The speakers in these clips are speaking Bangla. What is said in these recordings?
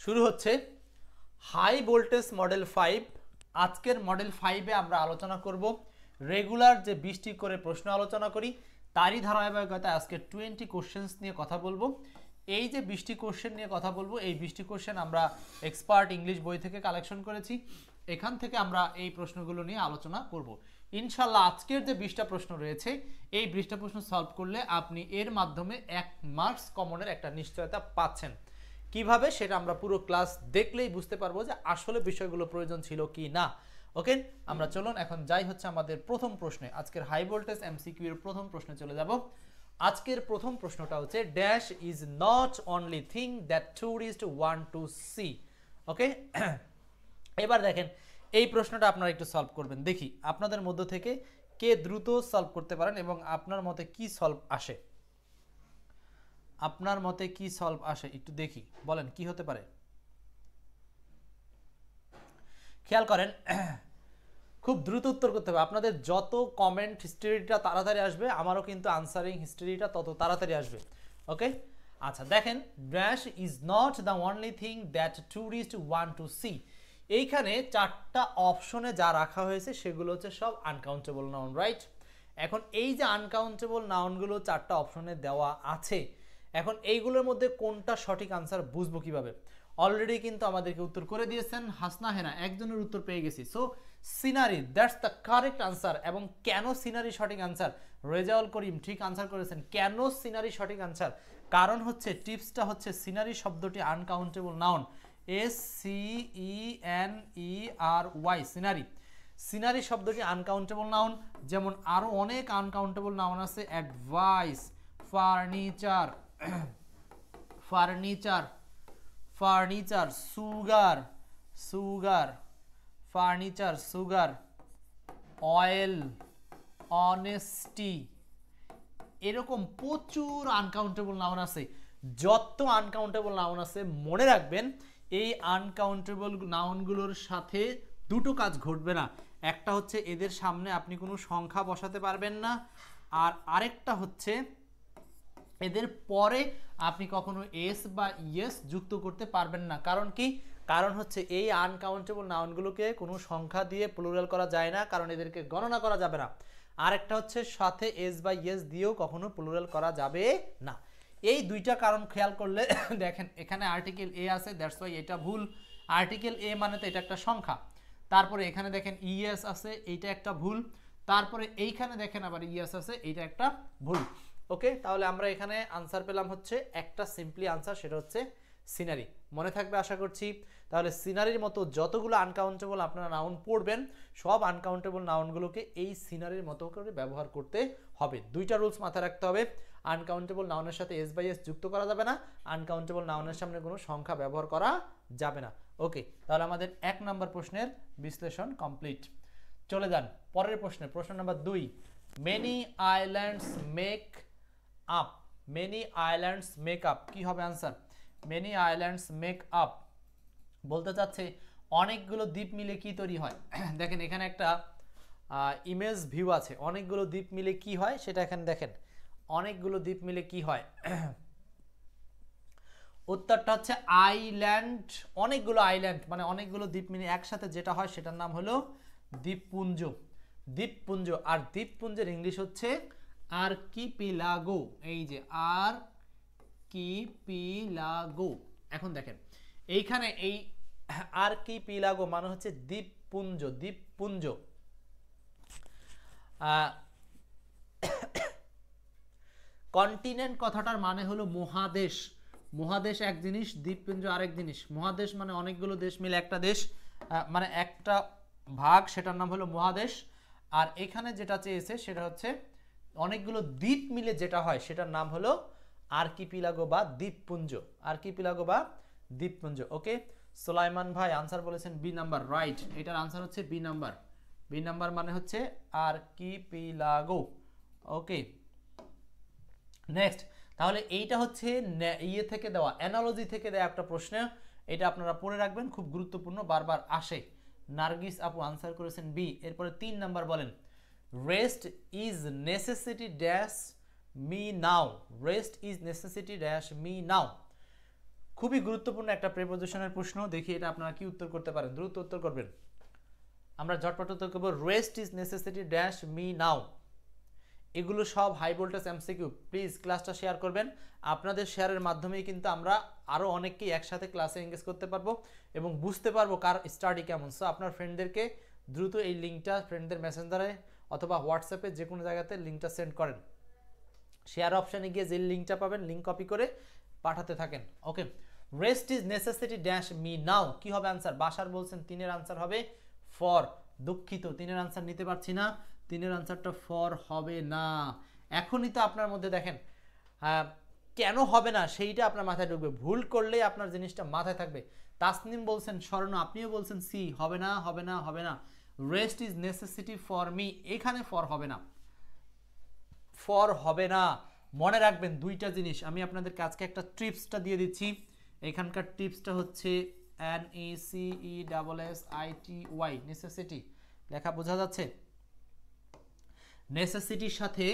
শুরু হচ্ছে হাই ভোল্টেজ মডেল 5। আজকের মডেল 5-এ আমরা আলোচনা করব রেগুলার যে 20টি করে প্রশ্ন আলোচনা করি তারই ধারাবাহিকতায় আজকে 20 কোশ্চেন্স নিয়ে কথা বলবো। এই যে 20টি কোশ্চেন নিয়ে কথা বলবো, এই 20টি কোশ্চেন আমরা এক্সপার্ট ইংলিশ বই থেকে কালেকশন করেছি। এখান থেকে আমরা এই প্রশ্নগুলো নিয়ে আলোচনা করব ইনশাল্লাহ। আজকের যে 20টা প্রশ্ন রয়েছে, এই 20টা প্রশ্ন সলভ করলে আপনি এর মাধ্যমে 1 মার্কস কমনের একটা নিশ্চয়তা পাচ্ছেন। কিভাবে সেটা আমরা পুরো ক্লাস দেখলেই বুঝতে পারবো যে আসলে বিষয়গুলো প্রয়োজন ছিল কি না। ওকে, আমরা চলুন এখন যাই হচ্ছে আমাদের প্রথম প্রশ্নে। আজকের হাই ভোল্টেজ এমসিকিউ এর প্রথম প্রশ্নে চলে যাব। আজকের প্রথম প্রশ্নটা হচ্ছে dash is not only thing that tourist want to C. ওকে, এবার দেখেন এই প্রশ্নটা আপনারা একটু সলভ করবেন। দেখি আপনাদের মধ্য থেকে কে দ্রুত সলভ করতে পারেন এবং আপনার মতে কি সলভ আসে। আপনার মতে কি সলভ আসে একটু দেখি, বলেন কি হতে পারে। খেয়াল করেন, খুব দ্রুত উত্তর করতে হবে। আপনাদের যত কমেন্ট হিস্ট্রিটা তাড়াতাড়ি আসবে, আমারও কিন্তু আনসারিং হিস্ট্রিটা তত তাড়াতাড়ি আসবে। ওকে, আচ্ছা দেখেন, dash is not the only thing that tourist want to see. এইখানে 4টা অপশনে যা রাখা হয়েছে সেগুলো হচ্ছে সব আনকাউন্টেবল নাউন, রাইট? এখন এই যে আনকাউন্টেবল নাউনগুলো 4টা অপশনে দেওয়া আছে, এখন এইগুলোর মধ্যে কোনটা সঠিক আনসার বুঝবো কিভাবে? অলরেডি কিন্তু আমাদেরকে উত্তর করে দিয়েছেন হাসনা হেনা, একজনের উত্তর পেয়ে গেছি। So scenery, that's the correct answer. এবং কেন সিনারি সঠিক আনসার? রেজাউল করিম ঠিক আনসার করেছেন। কেন সিনারি সঠিক আনসার? কারণ হচ্ছে টিপসটা হচ্ছে সিনারি শব্দটি uncountable noun, SCENERY, scenery. Scenery শব্দটি আনকাউন্টেবল নাউন। যেমন আরো অনেক আনকাউন্টেবল নাউন আছে, advice, furniture, furniture, furniture, sugar, sugar, furniture, sugar, oil, honesty, এরকম প্রচুর আনকাউন্টেবল নাউন আছে। যত আনকাউন্টেবল নাউন আছে মনে রাখবেন, এই আনকাউন্টেবল নাউনগুলোর সাথে দুটো কাজ ঘটবে না। একটা হচ্ছে এদের সামনে আপনি কোনো সংখ্যা বসাতে পারবেন না, আর আরেকটা হচ্ছে এদের পরে আপনি কখনো এস বা ইয়েস যুক্ত করতে পারবেন না। কারণ কি? কারণ হচ্ছে এই আনকাউন্টেবল নাউনগুলোকে কোনো সংখ্যা দিয়ে প্লুরাল করা যায় না, কারণ এদেরকে গণনা করা যাবে না। আরেকটা হচ্ছে সাথে এস বা ইয়েস দিয়েও কখনো প্লুরাল করা যাবে না। এই দুইটা কারণ খেয়াল করলে দেখেন, এখানে আর্টিকেল এ আছে, দ্যাটস ওয়াই এটা ভুল। আর্টিকেল এ মানে তো এটা একটা সংখ্যা। তারপরে এখানে দেখেন ইএস আছে, এইটা একটা ভুল। তারপরে এইখানে দেখেন আবার ইএস আছে, এইটা একটা ভুল। ওকে, তাহলে আমরা এখানে আনসার পেলাম হচ্ছে একটা সিম্পলি আনসার, সেটা হচ্ছে সিনারি। মনে থাকবে আশা করছি। তাহলে সিনারির মতো যতগুলো আনকাউন্টেবল আপনারা নাউন পড়বেন, সব আনকাউন্টেবল নাউনগুলোকে এই সিনারির মতো করে ব্যবহার করতে হবে। দুইটা রুলস মাথায় রাখতে হবে। আনকাউন্টেবল নাউনের সাথে এস বাই এস যুক্ত করা যাবে না, আনকাউন্টেবল নাউনের সামনে কোনো সংখ্যা ব্যবহার করা যাবে না। ওকে, তাহলে আমাদের 1 নম্বর প্রশ্নের বিশ্লেষণ কমপ্লিট। চলে যান পরের প্রশ্নে। প্রশ্ন number 2, many islands make up. Many islands make up, কি হবে answer? Many islands make up বলতে চাচ্ছে অনেকগুলো দ্বীপ মিলে কি তৈরি হয়। দেখেন এখানে একটা ইমেজ ভিউ আছে, অনেকগুলো দ্বীপ মিলে কি হয় সেটা এখানে দেখেন। অনেকগুলো দ্বীপ মিলে কি হয়? উত্তরটা হচ্ছে আইল্যান্ড। অনেকগুলো আইল্যান্ড মানে অনেকগুলো দ্বীপ মিলে একসাথে যেটা হয় সেটার নাম হলো দ্বীপপুঞ্জ। দ্বীপপুঞ্জ। আর দ্বীপপুঞ্জের ইংলিশ হচ্ছে আর্কিপিলাগো। এই যে আর্কিপিলাগো। এখন দেখেন এইখানে এই আর্কিপিলাগো মানে হচ্ছে দ্বীপপুঞ্জ। দ্বীপপুঞ্জ কন্টিনেন্ট কথাটার মানে হলো মহাদেশ। মহাদেশ এক জিনিস, দ্বীপপুঞ্জ আরেক জিনিস। মহাদেশ মানে অনেকগুলো দেশ মিলে একটা দেশ, মানে একটা ভাগ, সেটার নাম হলো মহাদেশ। আর এখানে যেটা চেয়েছে সেটা হচ্ছে অনেকগুলো দ্বীপ মিলে যেটা হয় সেটার নাম হলো আর্কিপিলাগো বা দ্বীপপুঞ্জ। আর্কিপিলাগো বা দ্বীপপুঞ্জ। ওকে, সুলাইমান ভাই আনসার বলেছেন বি নাম্বার, রাইট। এটার আনসার হচ্ছে বি নাম্বার। বি নাম্বার মানে হচ্ছে আর্কিপিলাগো। ওকে, নেক্সট। তাহলে এইটা হচ্ছে ইয়ে থেকে দেওয়া, অ্যানালজি থেকে দেওয়া একটা প্রশ্ন। এটা আপনারা পড়ে রাখবেন, খুব গুরুত্বপূর্ণ, বারবার আসে। নার্গিস আপু আনসার করেছেন বি। এরপরে 3 নাম্বার বলেন, rest is necessity dash me now. Rest is necessity dash me now. খুবই গুরুত্বপূর্ণ একটা প্রিপোজিশনের প্রশ্ন, দেখি এটা আপনারা কি উত্তর করতে পারেন, দ্রুত উত্তর করবেন। আমরা ঝটপট উত্তর করব, rest is necessity dash me now. এগুলো সব হাই ভোল্টেজ এমসিকিউ। প্লিজ ক্লাসটা শেয়ার করবেন, আপনাদের শেয়ারের মাধ্যমেই কিন্তু আমরা আরও অনেককেই একসাথে ক্লাসে এঙ্গেজ করতে পারবো এবং বুঝতে পারবো কার স্টাডি কেমন। সো আপনার ফ্রেন্ডদেরকে দ্রুত এই লিঙ্কটা ফ্রেন্ডদের মেসেঞ্জারে অথবা হোয়াটসঅ্যাপে যে কোনো জায়গাতে লিঙ্কটা সেন্ড করেন। শেয়ার অপশানে গিয়ে যে লিঙ্কটা পাবেন লিঙ্ক কপি করে পাঠাতে থাকেন। ওকে, rest is necessity dash me now, কি হবে আনসার? বাসার বলছেন, তিনের আনসার হবে ফর। দুঃখিত, তিনের আনসার নিতে পারছি না, তিনের আনসারটা ফর হবে না। এখনই তো আপনার মধ্যে দেখেন কেন হবে না সেইটা আপনার মাথায় ঢুকবে, ভুল করলেই আপনার জিনিসটা মাথায় থাকবে। তাসনিম বলছেন স্বর্ণ, আপনিও বলছেন সি, হবে না হবে না হবে না। Rest is necessity for me, এখানে ফর হবে না, ফর হবে না। মনে রাখবেন দুইটা জিনিস, আমি আপনাদেরকে আজকে একটা টিপসটা দিয়ে দিচ্ছি। এখানকার টিপসটা হচ্ছে NECESSITY, নেসেসিটি লেখা বোঝা যাচ্ছে? নেসেসিটির সাথে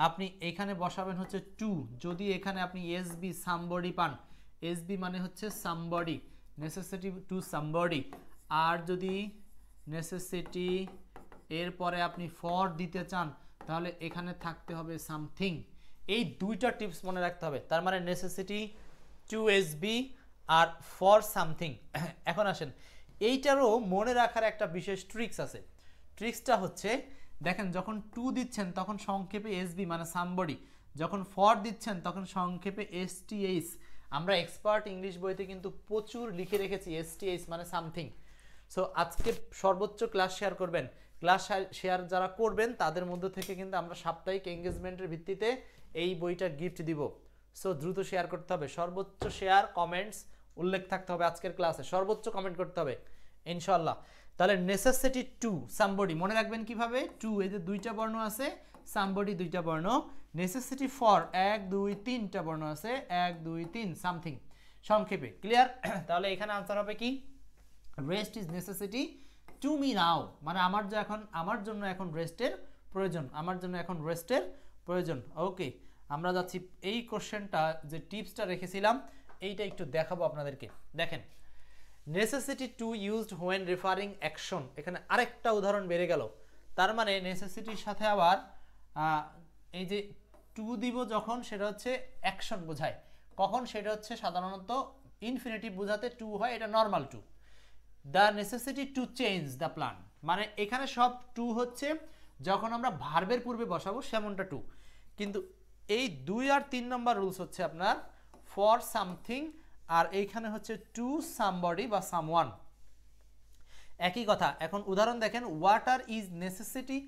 আপনি এখানে বসাবেন হচ্ছে টু। যদি এখানে আপনি এসবি সামবডি পান, এসবি মানে হচ্ছে সামবডি, নেসেসিটি টু সামবডি। আর যদি নেসেসিটি এরপরে আপনি ফর দিতে চান তাহলে এখানে থাকতে হবে সামথিং। এই দুইটা টিপস মনে রাখতে হবে। তার মানে necessity to SB are for something. এখন আসেন, এইটারও মনে রাখার একটা বিশেষ ট্রিক্স আছে। ট্রিক্সটা হচ্ছে দেখেন, যখন টু দিচ্ছেন তখন সংক্ষেপে এসবি মানে সামবডি, যখন ফর দিচ্ছেন তখন সংক্ষেপে এসটিএইচ। আমরা এক্সপার্ট ইংলিশ বইতে কিন্তু প্রচুর লিখে রেখেছি এসটিএইচ মানে সামথিং। সো আজকে সর্বোচ্চ ক্লাস শেয়ার করবেন, ক্লাস শেয়ার যারা করবেন তাদের মধ্য থেকে কিন্তু আমরা সাপ্তাহিক এঙ্গেজমেন্টের ভিত্তিতে এই বইটা গিফট দিব। সো দ্রুত শেয়ার করতে হবে, সর্বোচ্চ শেয়ার কমেন্টস উল্লেখ থাকতে হবে আজকের ক্লাসে, সর্বোচ্চ কমেন্ট করতে হবে ইনশাল্লাহ। তাহলে নেসেসিটি টু সামবডি মনে রাখবেন কিভাবে, টু এই যে দুইটা বর্ণ আছে, সামবডি দুইটা বর্ণ, নেসেসিটি ফর 1 2 3টা বর্ণ আছে, 1 2 3 সামথিং, সংক্ষেপে। ক্লিয়ার? তাহলে এখানে আনসার হবে কি, rest is necessity to me now, মানে আমার জন্য এখন রেস্টের প্রয়োজন, আমার জন্য এখন রেস্টের প্রয়োজন। ওকে, আমরা যাচ্ছি এই কোশ্চেনটা যে টিপসটা রেখেছিলাম এইটা একটু দেখাবো আপনাদেরকে। দেখেন, necessity to used when referring action, এখানে আরেকটা উদাহরণ বেড়ে গেল। তার মানে নেসেসিটির সাথে আবার এই যে টু দিব যখন, সেটা হচ্ছে অ্যাকশন বোঝায়। কখন? সেটা হচ্ছে সাধারণত ইনফিনিটিভ বোঝাতে টু হয়, এটা normal to. The necessity to change the plan, মানে এখানে সব টু হচ্ছে যখন আমরা ভার্বের পূর্বে বসাবো সেমনটা টু। কিন্তু এই 2 আর 3 নম্বর রুলস হচ্ছে আপনার ফর সামথিং, আর এইখানে হচ্ছে টু সামবডি বা সামওয়ান, একই কথা। এখন উদাহরণ দেখেন, water is necessity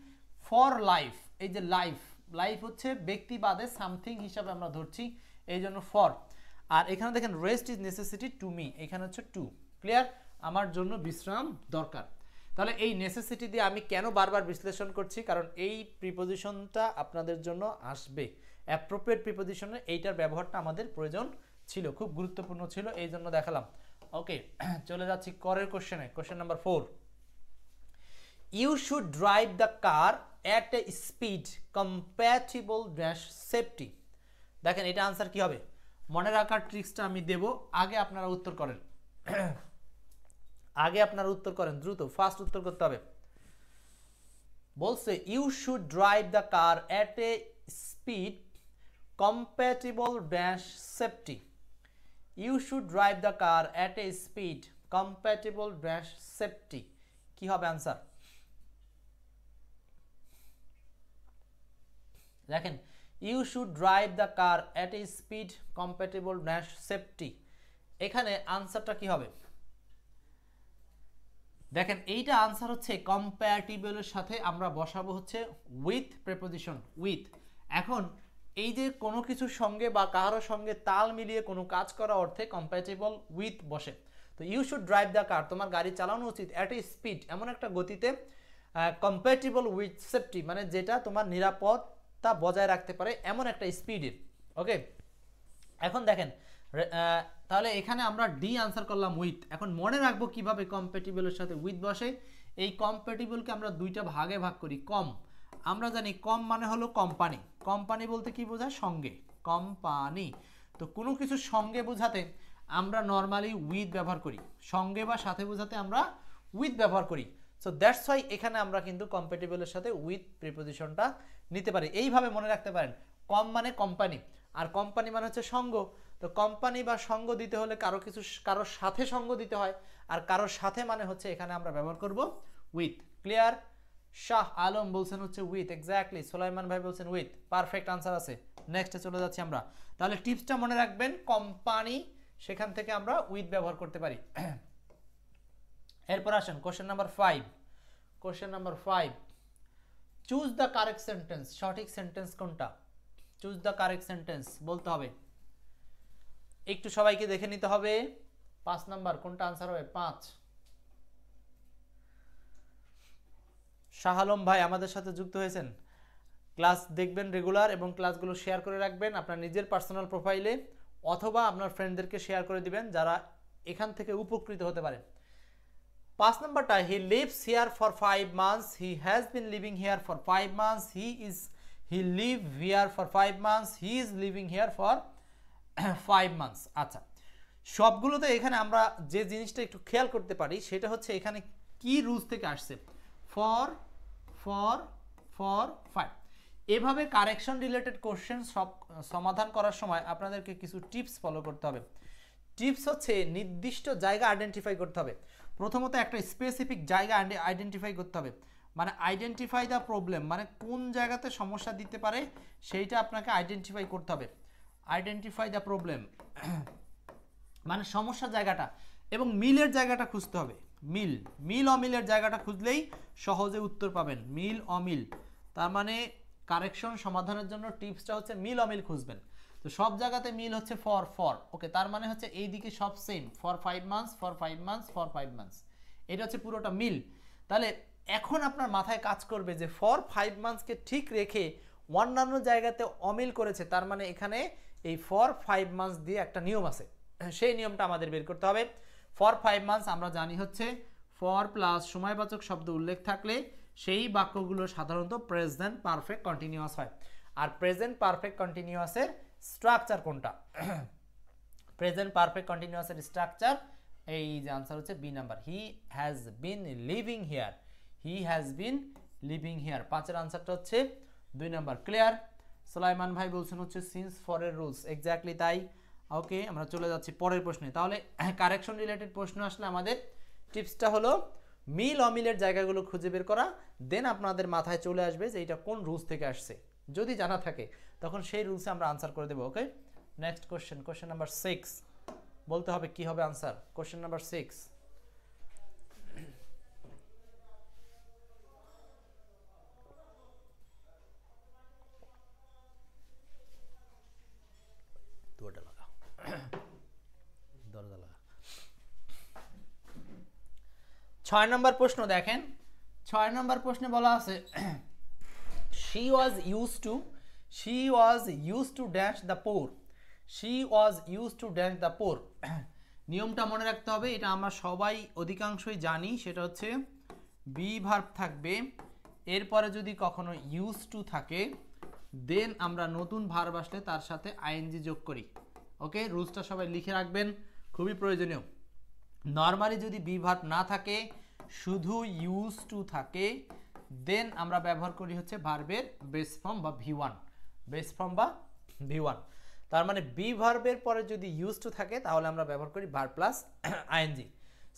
for life, এই যে লাইফ, লাইফ হচ্ছে ব্যক্তিবাদে সামথিং হিসাবে আমরা ধরছি, এই জন্য ফর। আর এখানে দেখেন rest is necessity to me, এখানে হচ্ছে টু। ক্লিয়ার? আমার জন্য বিশ্রাম দরকার। তাহলে এই নেসেসিটি দিয়ে আমি কেন বারবার বিশ্লেষণ করছি, কারণ এই প্রিপোজিশনটা আপনাদের জন্য আসবে, অ্যাপ্রোপ্রিয়েট প্রিপোজিশনে এইটার ব্যবহারটা আমাদের প্রয়োজন ছিল, খুব গুরুত্বপূর্ণ ছিল, এই জন্য দেখালাম। ওকে, চলে যাচ্ছি করের কোশ্চেনে। Question number 4, you should drive the car at a speed compatible dash safety. দেখেন এটা আনসার কি হবে, মনে রাখার ট্রিক্সটা আমি দেব, আগে আপনারা উত্তর করেন, আগে আপনারা উত্তর করেন, দ্রুত ফাস্ট উত্তর করতে হবে। বলছে you should drive the car at a speed compatible dash safety, you should drive the car at a speed compatible dash safety, কি হবে আনসার? দেখেন, you should drive the car at a speed compatible dash safety, এখানে আনসারটা কি হবে? দেখেন এইটা আনসার হচ্ছে compatible এর সাথে আমরা বসাবো হচ্ছে with প্রিপোজিশন with। এখন এই যে কোনো কিছুর সঙ্গে বা কারোর সঙ্গে তাল মিলিয়ে কোনো কাজ করা অর্থে কম্প্যাটিবল উইথ বসে। তো you should drive the car, তোমার গাড়ি চালানো উচিত অ্যাট এ স্পিড, এমন একটা গতিতে, কম্প্যাটিবল উইথ সেফটি মানে যেটা তোমার নিরাপত্তা বজায় রাখতে পারে এমন একটা স্পিডের। ওকে, এখন দেখেন তাহলে এখানে আমরা ডি আনসার করলাম উইথ। এখন মনে রাখবো কিভাবে কম্প্যাটিবলের সাথে উইথ বসে। এই কম্প্যাটিবলকে আমরা দুইটা ভাগে ভাগ করি। কম, আমরা জানি কম মানে হলো কোম্পানি, কোম্পানি বলতে কি বোঝায়? সঙ্গে, কোম্পানি। তো কোনো কিছু সঙ্গে বোঝাতে আমরা নর্মালি উইথ ব্যবহার করি, সঙ্গে বা সাথে বোঝাতে আমরা উইথ ব্যবহার করি। সো দ্যাটস ওয়াই এখানে আমরা কিন্তু কম্প্যাটিবলের সাথে উইথ প্রিপোজিশনটা নিতে পারি। এইভাবে মনে রাখতে পারেন, কম মানে কোম্পানি, আর কোম্পানি মানে হচ্ছে সঙ্গ। তো কোম্পানি বা সঙ্গ দিতে হলে কারোর সাথে সঙ্গ দিতে হয়, আর কারোর সাথে মানে হচ্ছে এখানে আমরা ব্যবহার করব উইথ। ক্লিয়ার? শাহ আলম বলছেন হচ্ছে উইথ, এক্স্যাক্টলি। সুলাইমান ভাই বলছেন উইথ, পারফেক্ট আনসার আছে। নেক্সটে চলে যাচ্ছি আমরা। তাহলে টিপসটা মনে রাখবেন, কোম্পানি, সেখান থেকে আমরা উইথ ব্যবহার করতে পারি। এরপর আসেন question number 5। Question number 5, choose the correct sentence. সঠিক সেন্টেন্স কোনটা? চুজ দ্য কারেক্ট সেন্টেন্স বলতে হবে। একটু সবাইকে দেখে নিতে হবে। 5 নাম্বার কোনটা আনসার হবে? 5। শাহ আলম ভাই আমাদের সাথে যুক্ত হয়েছেন। ক্লাস দেখবেন রেগুলার এবং ক্লাসগুলো শেয়ার করে রাখবেন আপনার নিজের পার্সোনাল প্রোফাইলে, অথবা আপনার ফ্রেন্ডদেরকে শেয়ার করে দিবেন যারা এখান থেকে উপকৃত হতে পারে। 5 নাম্বারটা, he lives here for 5 months, he has been living here for 5 months, he live here for 5 months, he is living here for 5 months. আচ্ছা, সবগুলোতে এখানে আমরা যে জিনিসটা একটু খেয়াল করতে পারি সেটা হচ্ছে এখানে কি রুলস থেকে আসছে, ফর 5। এভাবে কারেকশন রিলেটেড কোশ্চেন সব সমাধান করার সময় আপনাদেরকে কিছু টিপস ফলো করতে হবে। টিপস হচ্ছে নির্দিষ্ট জায়গা আইডেন্টিফাই করতে হবে। প্রথমত একটা স্পেসিফিক জায়গা আইডেন্টিফাই করতে হবে, মানে আইডেন্টিফাই দ্য প্রবলেম, মানে কোন জায়গাতে সমস্যা দিতে পারে সেইটা আপনাকে আইডেন্টিফাই করতে হবে। আইডেন্টিফাই দ্য প্রবলেম মানে সমস্যার জায়গাটা, এবং মিলের জায়গাটা খুঁজতে হবে। মিল অমিলের জায়গাটা খুঁজলেই সহজে উত্তর পাবেন। মিল অমিল, তার মানে কারেকশন সমাধানের জন্য টিপসটা হচ্ছে মিল অমিল খুঁজবেন। তো সব জায়গাতে মিল হচ্ছে ফর, ওকে, তার মানে হচ্ছে এই দিকে সব same, for 5 months, for 5 months, for 5 months, এটা হচ্ছে পুরোটা মিল। তাহলে এখন আপনার মাথায় কাজ করবে যে ফর 5 মান্থসকে ঠিক রেখে অন্যান্য জায়গাতে অমিল করেছে, তার মানে এখানে এই ফর 5 মান্থস দিয়ে একটা নিয়ম আছে, সেই নিয়মটা আমাদের বের করতে হবে। ফর 5 মান্থস আমরা জানি হচ্ছে ফর প্লাস সময়বাচক শব্দ উল্লেখ থাকলে সেই বাক্যগুলো সাধারণত প্রেজেন্ট পারফেক্ট কন্টিনিউয়াস হয়। আর প্রেজেন্ট পারফেক্ট কন্টিনিউয়াসের স্ট্রাকচার কোনটা? প্রেজেন্ট পারফেক্ট কন্টিনিউয়াসের স্ট্রাকচার এই যে আনসার হচ্ছে B number, he has been living here. He has been living here, 5 এর আনসারটা হচ্ছে 2 নাম্বার। ক্লিয়ার? সুলাইমান ভাই বলছেন হচ্ছে সিন্স ফরের রুলস, এক্স্যাক্টলি তাই। ওকে, আমরা চলে যাচ্ছি পরের প্রশ্নে। তাহলে কারেকশন রিলেটেড প্রশ্ন আসলে আমাদের টিপসটা হলো মিল অমিলের জায়গাগুলো খুঁজে বের করা, দেন আপনাদের মাথায় চলে আসবে যে এটা কোন রুলস থেকে আসছে। যদি জানা থাকে তখন সেই রুলসে আমরা আনসার করে দেবো। ওকে, নেক্সট কোশ্চেন, কোশ্চেন নাম্বার 6 বলতে হবে কি হবে আনসার। কোশ্চেন নাম্বার 6, দরজা লাগা। 6 নম্বর প্রশ্ন দেখেন। 6 নম্বর প্রশ্নে বলা আছে she was used to dash the poor. she was used to dash the poor. নিয়মটা মনে রাখতে হবে, এটা আমরা সবাই অধিকাংশই জানি, সেটা হচ্ছে বি ভার্ব থাকবে, এরপরে যদি কখনো used to থাকে দেন আমরা নতুন ভার্ব আসলে তার সাথে আইএনজি যোগ করি। ওকে, রুলসটা সবাই লিখে রাখবেন, খুবই প্রয়োজনীয়। নরমালি যদি বি ভার্ব না থাকে, শুধু ইউজ টু থাকে, দেন আমরা ব্যবহার করি হচ্ছে ভার্বের বেস ফর্ম বা ভি1, বেস ফর্ম বা ভি1। তার মানে বি ভার্বের পরে যদি ইউজ টু থাকে তাহলে আমরা ব্যবহার করি ভার্ব প্লাস আইএনজি।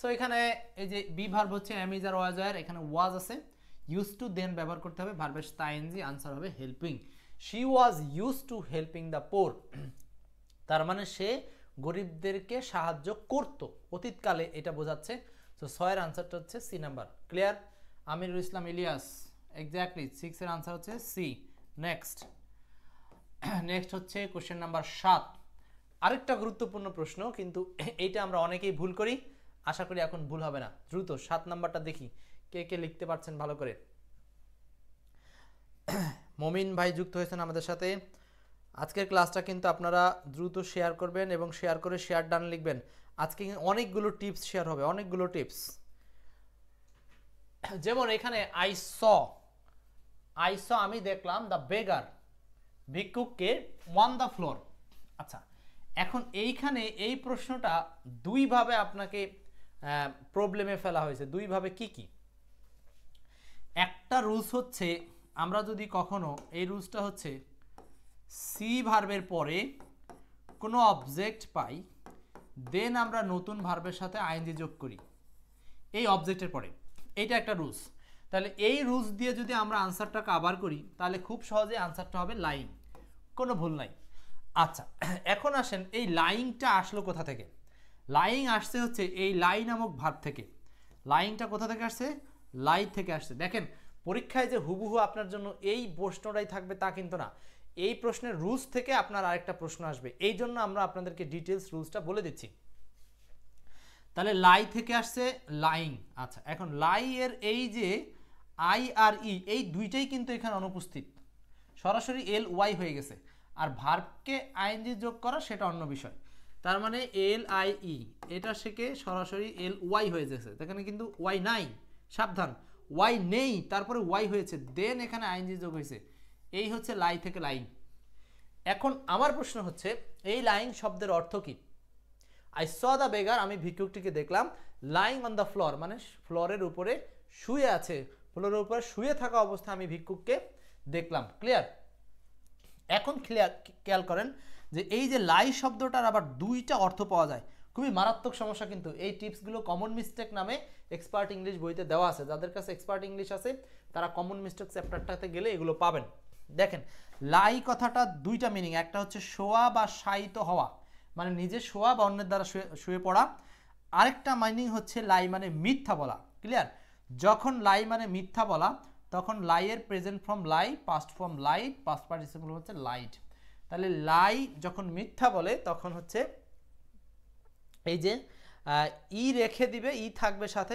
সো এখানে এই যে বি ভার্ব হচ্ছে এম ইজ আর ওয়াজ আর, এখানে ওয়াজ আছে, ইউজ টু দেন ব্যবহার করতে হবে ভার্বের সাথে আইএনজি, আনসার হবে helping. She was use to helping the poor, তার মানে সে গরিবদেরকে সাহায্য করত অতীতকালে, এটা বোঝাচ্ছে। সো 6 এর আনসারটা হচ্ছে C number. Clear? Amirul Islam Ilias, exactly 6 এর আনসার হচ্ছে সি। নেক্সট হচ্ছে কোশ্চেন নাম্বার 7। আরেকটা গুরুত্বপূর্ণ প্রশ্ন, কিন্তু এইটা আমরা অনেকেই ভুল করি, আশা করি এখন ভুল হবে না। দ্রুত 7 নাম্বারটা দেখি কে কে লিখতে পারছেন ভালো করে। মমিন ভাই যুক্ত হয়েছেন আমাদের সাথে। আজকের ক্লাসটা কিন্তু আপনারা দ্রুত শেয়ার করবেন এবং শেয়ার করে শেয়ার ডান লিখবেন। আজকে অনেকগুলো টিপস শেয়ার হবে, অনেকগুলো টিপস। যেমন এখানে আই স আমি দেখলাম দ্য বেগার, ভিক্ষুককে অন দ্য ফ্লোর। আচ্ছা, এখন এইখানে এই প্রশ্নটা দুইভাবে আপনাকে প্রবলেমে ফেলা হয়েছে। দুইভাবে কি কি? একটা রুলস হচ্ছে, আমরা যদি কখনো এই রুলসটা হচ্ছে সি ভার্বের পরে কোনো অবজেক্ট পাই, দেন আমরা নতুন ভার্বের সাথে আইএনজি যোগ করি এই অবজেক্টের পরে, এইটা একটা রুলস। তাহলে এই রুলস দিয়ে যদি আমরা আনসারটা কভার করি তাহলে খুব সহজে আনসারটা হবে লাইং, কোনো ভুল নাই। আচ্ছা, এখন আসেন এই লাইংটা আসলো কোথা থেকে? লাইং আসছে হচ্ছে এই লাই নামক ভার্ব থেকে। লাইংটা কোথা থেকে আসছে? লাই থেকে আসছে। দেখেন পরীক্ষায় যে হুবহু আপনার জন্য এই প্রশ্নটাই থাকবে তা কিন্তু না, এই প্রশ্নের রুলস থেকে আপনার আরেকটা প্রশ্ন আসবে, এই জন্য আমরা আপনাদেরকে ডিটেলস রুলসটা বলে দিচ্ছি। তাহলে লাই থেকে আসছে লাইং। আচ্ছা, এখন লাই এর এই যে আই আর ই, এই দুইটাই কিন্তু এখানে অনুপস্থিত, সরাসরি এল ওয়াই হয়ে গেছে। আর ভার্বকে আইএনজি যোগ করা সেটা অন্য বিষয়। তার মানে এল আই ই, এটা থেকে সরাসরি এল ওয়াই হয়ে গেছে। এখানে কিন্তু ওয়াই নাই, সাবধান, ওয়াই নেই, তারপরে ওয়াই হয়েছে, দেন এখানে আইএনজি যোগ হয়েছে। এই হচ্ছে লাই থেকে লাইং। এখন আমার প্রশ্ন হচ্ছে এই লাইং শব্দের অর্থ কি? আই স দ্য বেগার, আমি ভিক্ষুকটিকে দেখলাম, লাইং অন দ্য ফ্লোর, মানে ফ্লোরের উপরে শুয়ে আছে, ফ্লোরের উপরে শুয়ে থাকা অবস্থায় আমি ভিক্ষুককে দেখলাম। ক্লিয়ার? এখন খেয়াল করেন যে এই যে লাই শব্দটার আবার দুইটা অর্থ পাওয়া যায়, খুবই মারাত্মক সমস্যা কিন্তু। এই টিপসগুলো কমন মিস্টেক নামে এক্সপার্ট ইংলিশ বইতে দেওয়া আছে, যাদের কাছে এক্সপার্ট ইংলিশ আছে তারা কমন মিস্টেক চ্যাপ্টারটাতে গেলে এগুলো পাবেন। দেখেন লাই কথাটা দুইটা মিনিং, একটা হচ্ছে শোয়া বা শায়িত হওয়া, মানে নিজে শোয়া বা অন্যের দ্বারা শুয়ে পড়া। আরেকটা মিনিং হচ্ছে লাই মানে মিথ্যা বলা। ক্লিয়ার? যখন লাই মানে মিথ্যা বলা, তখন লাইয়ের প্রেজেন্ট ফর্ম লাই, past form light, past participle হচ্ছে লাইট। তাহলে লাই যখন মিথ্যা বলে তখন হচ্ছে এই যে ই রেখে দিবে, ই থাকবে সাথে,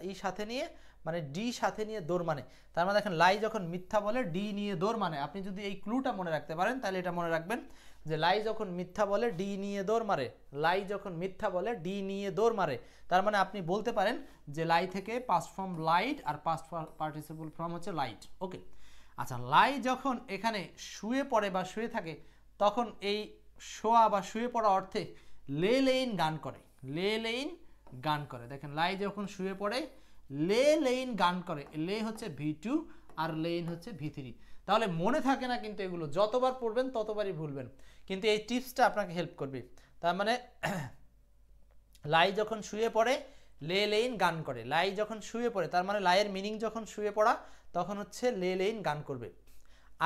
ই সাথে নিয়ে, মানে ডি সাথে নিয়ে দৌড় মানে। তার মানে দেখেন লাই যখন মিথ্যা বলে ডি নিয়ে দৌড় মানে। আপনি যদি এই ক্লুটা মনে রাখতে পারেন তাহলে এটা মনে রাখবেন যে লাই যখন মিথ্যা বলে ডি নিয়ে দৌড় মারে, লাই যখন মিথ্যা বলে ডি নিয়ে দৌড় মারে। তার মানে আপনি বলতে পারেন যে লাই থেকে পাস্ট ফর্ম লাইট আর পাস্ট পার্টিসিপল ফর্ম হচ্ছে লাইট। ওকে, আচ্ছা, লাই যখন এখানে শুয়ে পড়ে বা শুয়ে থাকে তখন এই শোয়া বা শুয়ে পড়া অর্থে লে লেইন গান করে, লে লেইন গান করে। দেখেন লাই যখন শুয়ে পড়ে লে লেইন গান করে, লে হচ্ছে V2 আর লেইন হচ্ছে V3। তাহলে মনে থাকে না কিন্তু, এগুলো যতবার পড়বেন ততবারই ভুলবেন, কিন্তু এই টিপসটা আপনাকে হেল্প করবে। তার মানে লাই যখন শুয়ে পড়ে লে লেইন গান করে, লাই যখন শুয়ে পড়ে তার মানে লাইয়ের মিনিং যখন শুয়ে পড়া তখন হচ্ছে লে লেইন গান করবে।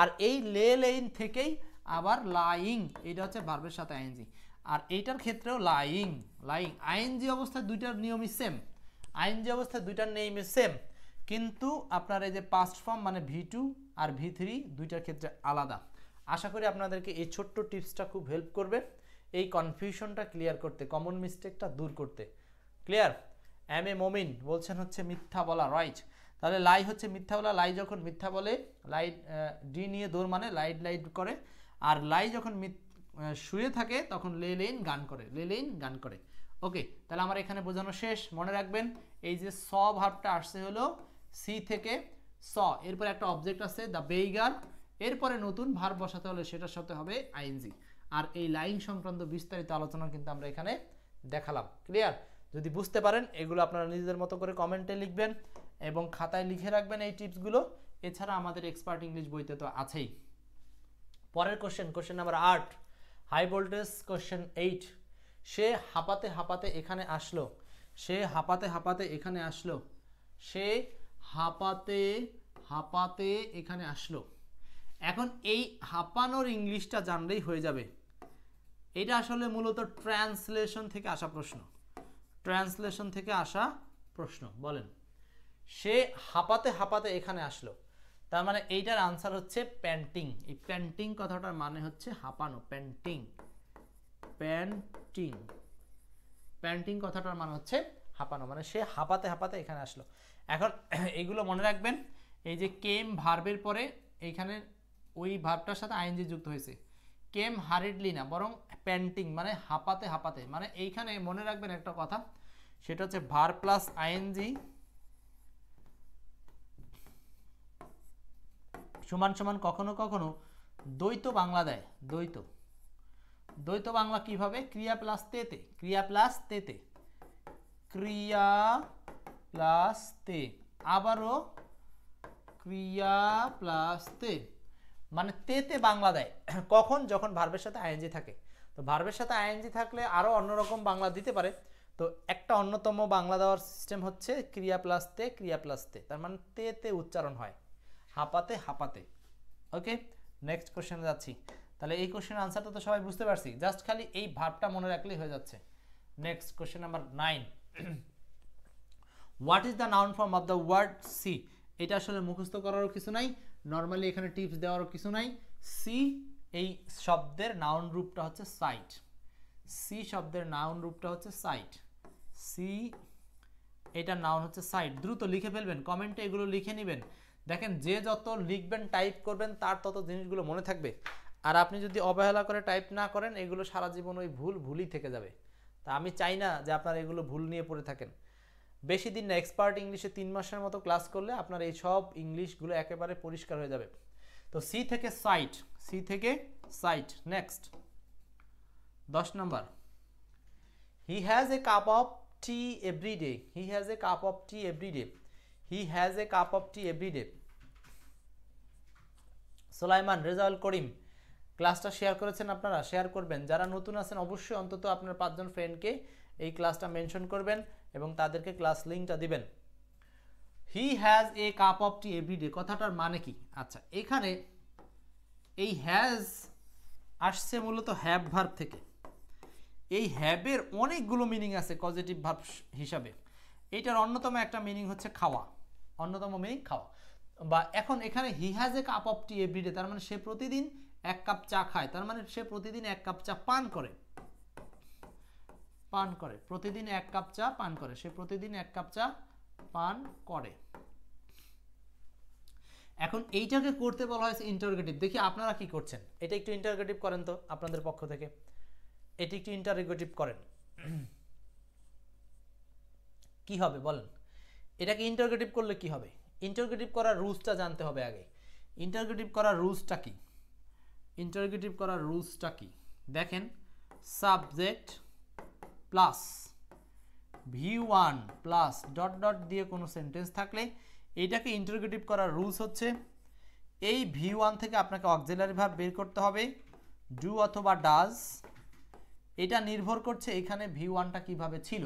আর এই লে লেইন থেকেই আবার লাইং, এটা হচ্ছে ভার্বের সাথে আইএনজি। আর এইটার ক্ষেত্রেও লাইং, লাইং আইএনজি অবস্থায় দুইটার নিয়মই সেম, আইএনজি অবস্থায় দুইটার নেমই সেম, কিন্তু আপনার এই যে পাস্ট ফর্ম মানে V2 আর V3 দুইটার ক্ষেত্রে আলাদা। আশা করি আপনাদেরকে এই ছোট্ট টিপসটা খুব হেল্প করবে এই কনফিউশনটা ক্লিয়ার করতে, কমন মিস্টেকটা দূর করতে। ক্লিয়ার? এম এ মমিন বলছেন হচ্ছে মিথ্যা বলা, রাইট। তাহলে লাই হচ্ছে মিথ্যা বলা, লাই যখন মিথ্যা বলে লাইট ডি নিয়ে দৌড় মানে লাইট লাইট করে, আর লাই যখন শুয়ে থাকে তখন লে লেইন গান করে, লে লেইন গান করে। ওকে, তাহলে আমার এখানে বোঝানো শেষ। মনে রাখবেন এই যে স ভার্বটা আসছে হলো সি থেকে, স এরপরে একটা অবজেক্ট আছে দ্য বেইগার, এরপরে নতুন ভার্ব বসাতে হলে সেটার সাথে হবে আইএনজি। আর এই লাইন সংক্রান্ত বিস্তারিত আলোচনা কিন্তু আমরা এখানে দেখালাম। ক্লিয়ার? যদি বুঝতে পারেন এগুলো আপনারা নিজেদের মতো করে কমেন্টে লিখবেন এবং খাতায় লিখে রাখবেন এই টিপসগুলো। এছাড়া আমাদের এক্সপার্ট ইংলিশ বইতে তো আছেই। পরের question number 8, high voltage question 8। সে হাঁপাতে হাঁপাতে এখানে আসলো, সে হাঁপাতে হাঁপাতে এখানে আসলো, সে হাঁপাতে হাঁপাতে এখানে আসলো। এখন এই হাঁপানোর ইংলিশটা জানলেই হয়ে যাবে। এটা আসলে মূলত ট্রান্সলেশন থেকে আসা প্রশ্ন, ট্রান্সলেশন থেকে আসা প্রশ্ন। বলেন সে হাঁপাতে হাঁপাতে এখানে আসলো, তার মানে এইটার আনসার হচ্ছে প্যান্টিং। এই প্যান্টিং কথাটার মানে হচ্ছে হাঁপানো, প্যান্টিং, প্যান্টিং, প্যান্টিং কথাটার মানে হচ্ছে হাঁপানো, মানে সে হাঁপাতে হাঁপাতে এখানে আসলো। এখন এইগুলো মনে রাখবেন, এই যে কেম ভার্বের পরে এইখানে ওই ভার্বটার সাথে আইএনজি যুক্ত হয়েছে, কেম হারিডলি না, বরং প্যান্টিং মানে হাঁপাতে হাঁপাতে। মানে এইখানে মনে রাখবেন একটা কথা, সেটা হচ্ছে ভার্ব প্লাস আইএনজি সমান সমান কখনো কখনো দ্বৈত বাংলা দেয়, দ্বৈত, দ্বৈত বাংলা কিভাবে? ক্রিয়া প্লাস তেতে, ক্রিয়া প্লাস তেতে, ক্রিয়া প্লাস তে, আবারও ক্রিয়া প্লাস তে, মানে তেতে বাংলা দেয় কখন? যখন ভার্বের সাথে আইএনজি থাকে। তো ভার্বের সাথে আইএনজি থাকলে আরো অন্যরকম বাংলা দিতে পারে। তো একটা অন্যতম বাংলা দেওয়ার সিস্টেম হচ্ছে ক্রিয়া প্লাস তে, ক্রিয়া প্লাস তে, তার মানে তেতে উচ্চারণ হয়, হাঁপাতে হাঁপাতে। ওকে, নেক্সট কোশ্চেনে যাচ্ছি। তাহলে এই কোশ্চেনের আনসারটা তো সবাই বুঝতে পারছি, জাস্ট খালি এই ভার্বটা মনে রাখলেই হয়ে যাচ্ছে। Next question number 9, what is the noun form of the word see? এটা আসলে মুখস্থ করারও কিছু নাই, নর্মালি এখানে টিপস দেওয়ারও কিছু নাই। সি এই শব্দের নাউন রূপটা হচ্ছে সাইট, সি শব্দের নাউন রূপটা হচ্ছে সাইট, সি এটা নাউন হচ্ছে সাইট। দ্রুত লিখে ফেলবেন, কমেন্টে এগুলো লিখে নেবেন। দেখেন যে যত লিখবেন টাইপ করবেন তার তত জিনিসগুলো মনে থাকবে, আর আপনি যদি অবহেলা করে টাইপ না করেন এগুলো সারা জীবন ওই ভুলই থেকে যাবে। তা আমি চাই না যে আপনারা এগুলো ভুল নিয়ে পড়ে থাকেন। বেশি দিন না, এক্সপার্ট ইংলিশে 3 মাসের মতো ক্লাস করলে আপনার এই সব ইংলিশগুলো একেবারে পরিষ্কার হয়ে যাবে। তো সি থেকে সাইট, সি থেকে site. Next 10 number, he has a cup of T every day, he has a cup of T every day, he has a cup of T every day. সোলাইমান, রেজাউল করিম, ক্লাসটা শেয়ার করেছেন আপনারা, শেয়ার করবেন। যারা নতুন আছেন অবশ্যই অন্তত আপনার 5 জন ফ্রেন্ডকে এই ক্লাসটা মেনশন করবেন এবং তাদেরকে ক্লাস লিঙ্কটা দিবেন। He has a cup of tea everyday কথাটার মানে কি? আচ্ছা, এখানে এই হ্যাজ আসছে মূলত হ্যাভ ভার্ব থেকে। এই হ্যাভের অনেকগুলো মিনিং আছে পজিটিভ ভার্ব হিসাবে। এটার অন্যতম একটা মিনিং হচ্ছে খাওয়া, অন্যতম মিনিং খাওয়া। বা এখন এখানে he has a cup of tea everyday, তার মানে সে প্রতিদিন 1 কাপ চা খায়, তার মানে সে প্রতিদিন 1 কাপ চা পান করে, পান করে, প্রতিদিন 1 কাপ চা পান করে, সে প্রতিদিন 1 কাপ চা পান করে। এখন এইটাকে করতে বলা হয়েছে ইন্টারোগেটিভ। দেখি আপনারা কি করছেন, এটা একটু ইন্টারোগেটিভ করেন তো আপনাদের পক্ষ থেকে, এটি একটু ইন্টারোগেটিভ করেন। কি হবে বলেন? এটাকে ইন্টারোগেটিভ করলে কি হবে? ইন্টারোগেটিভ করার রুলসটা জানতে হবে আগে। ইন্টারোগেটিভ করার রুলসটা কি? ইন্টারোগেটিভ করার রুলসটা কি? দেখেন, subject plus V1 plus dot dot দিয়ে কোনো সেন্টেন্স থাকলে এইটাকে ইন্টারোগেটিভ করার রুলস হচ্ছে এই V1 থেকে আপনাকে অক্সিলারি ভার্ব বের করতে হবে, ডু অথবা ডাজ। এটা নির্ভর করছে এখানে V1টা কিভাবে ছিল।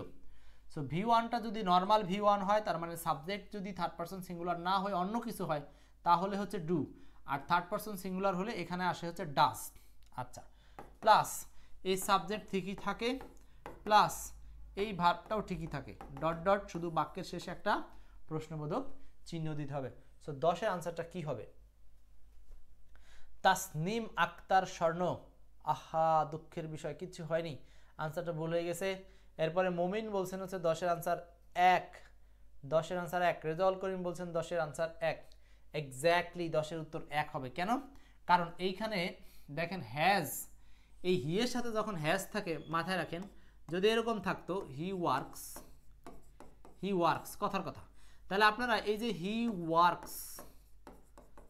সো V1টা যদি নর্মাল V1 হয়, তার মানে সাবজেক্ট যদি থার্ড পারসন সিঙ্গুলার না হয় অন্য কিছু হয়, তাহলে হচ্ছে ডু, আর থার্ড পারসন সিঙ্গুলার হলে এখানে আসে হচ্ছে ডাজ। আচ্ছা, প্লাস এই সাবজেক্ট ঠিকই থাকে, প্লাস এই ভার্বটাও ঠিকই থাকে, ডট ডট, শুধু বাক্যের শেষে একটা প্রশ্নবোধক চিহ্ন দিতে হবে। সো 10-এর আনসারটা কি হবে? তাসনিম আক্তার স্বর্ণ। আহা, দুঃখের বিষয়, কিচ্ছু হয়নি, আনসারটা ভুল হয়ে গেছে। এরপরে মমিন বলছেন হচ্ছে 10-এর আনসার 1, 10-এর আনসার 1। রেজাউল করিম বলছেন 10-এর আনসার 1। এক্স্যাক্টলি 10-এর উত্তর 1 হবে। কেন? কারণ এইখানে দেখেন হ্যাজ, এই হি এর সাথে যখন হ্যাজ থাকে মাথায় রাখেন, যদি এরকম থাকতো হি ওয়ার্কস, হি ওয়ার্কস কথার কথা, তাহলে আপনারা এই যে he works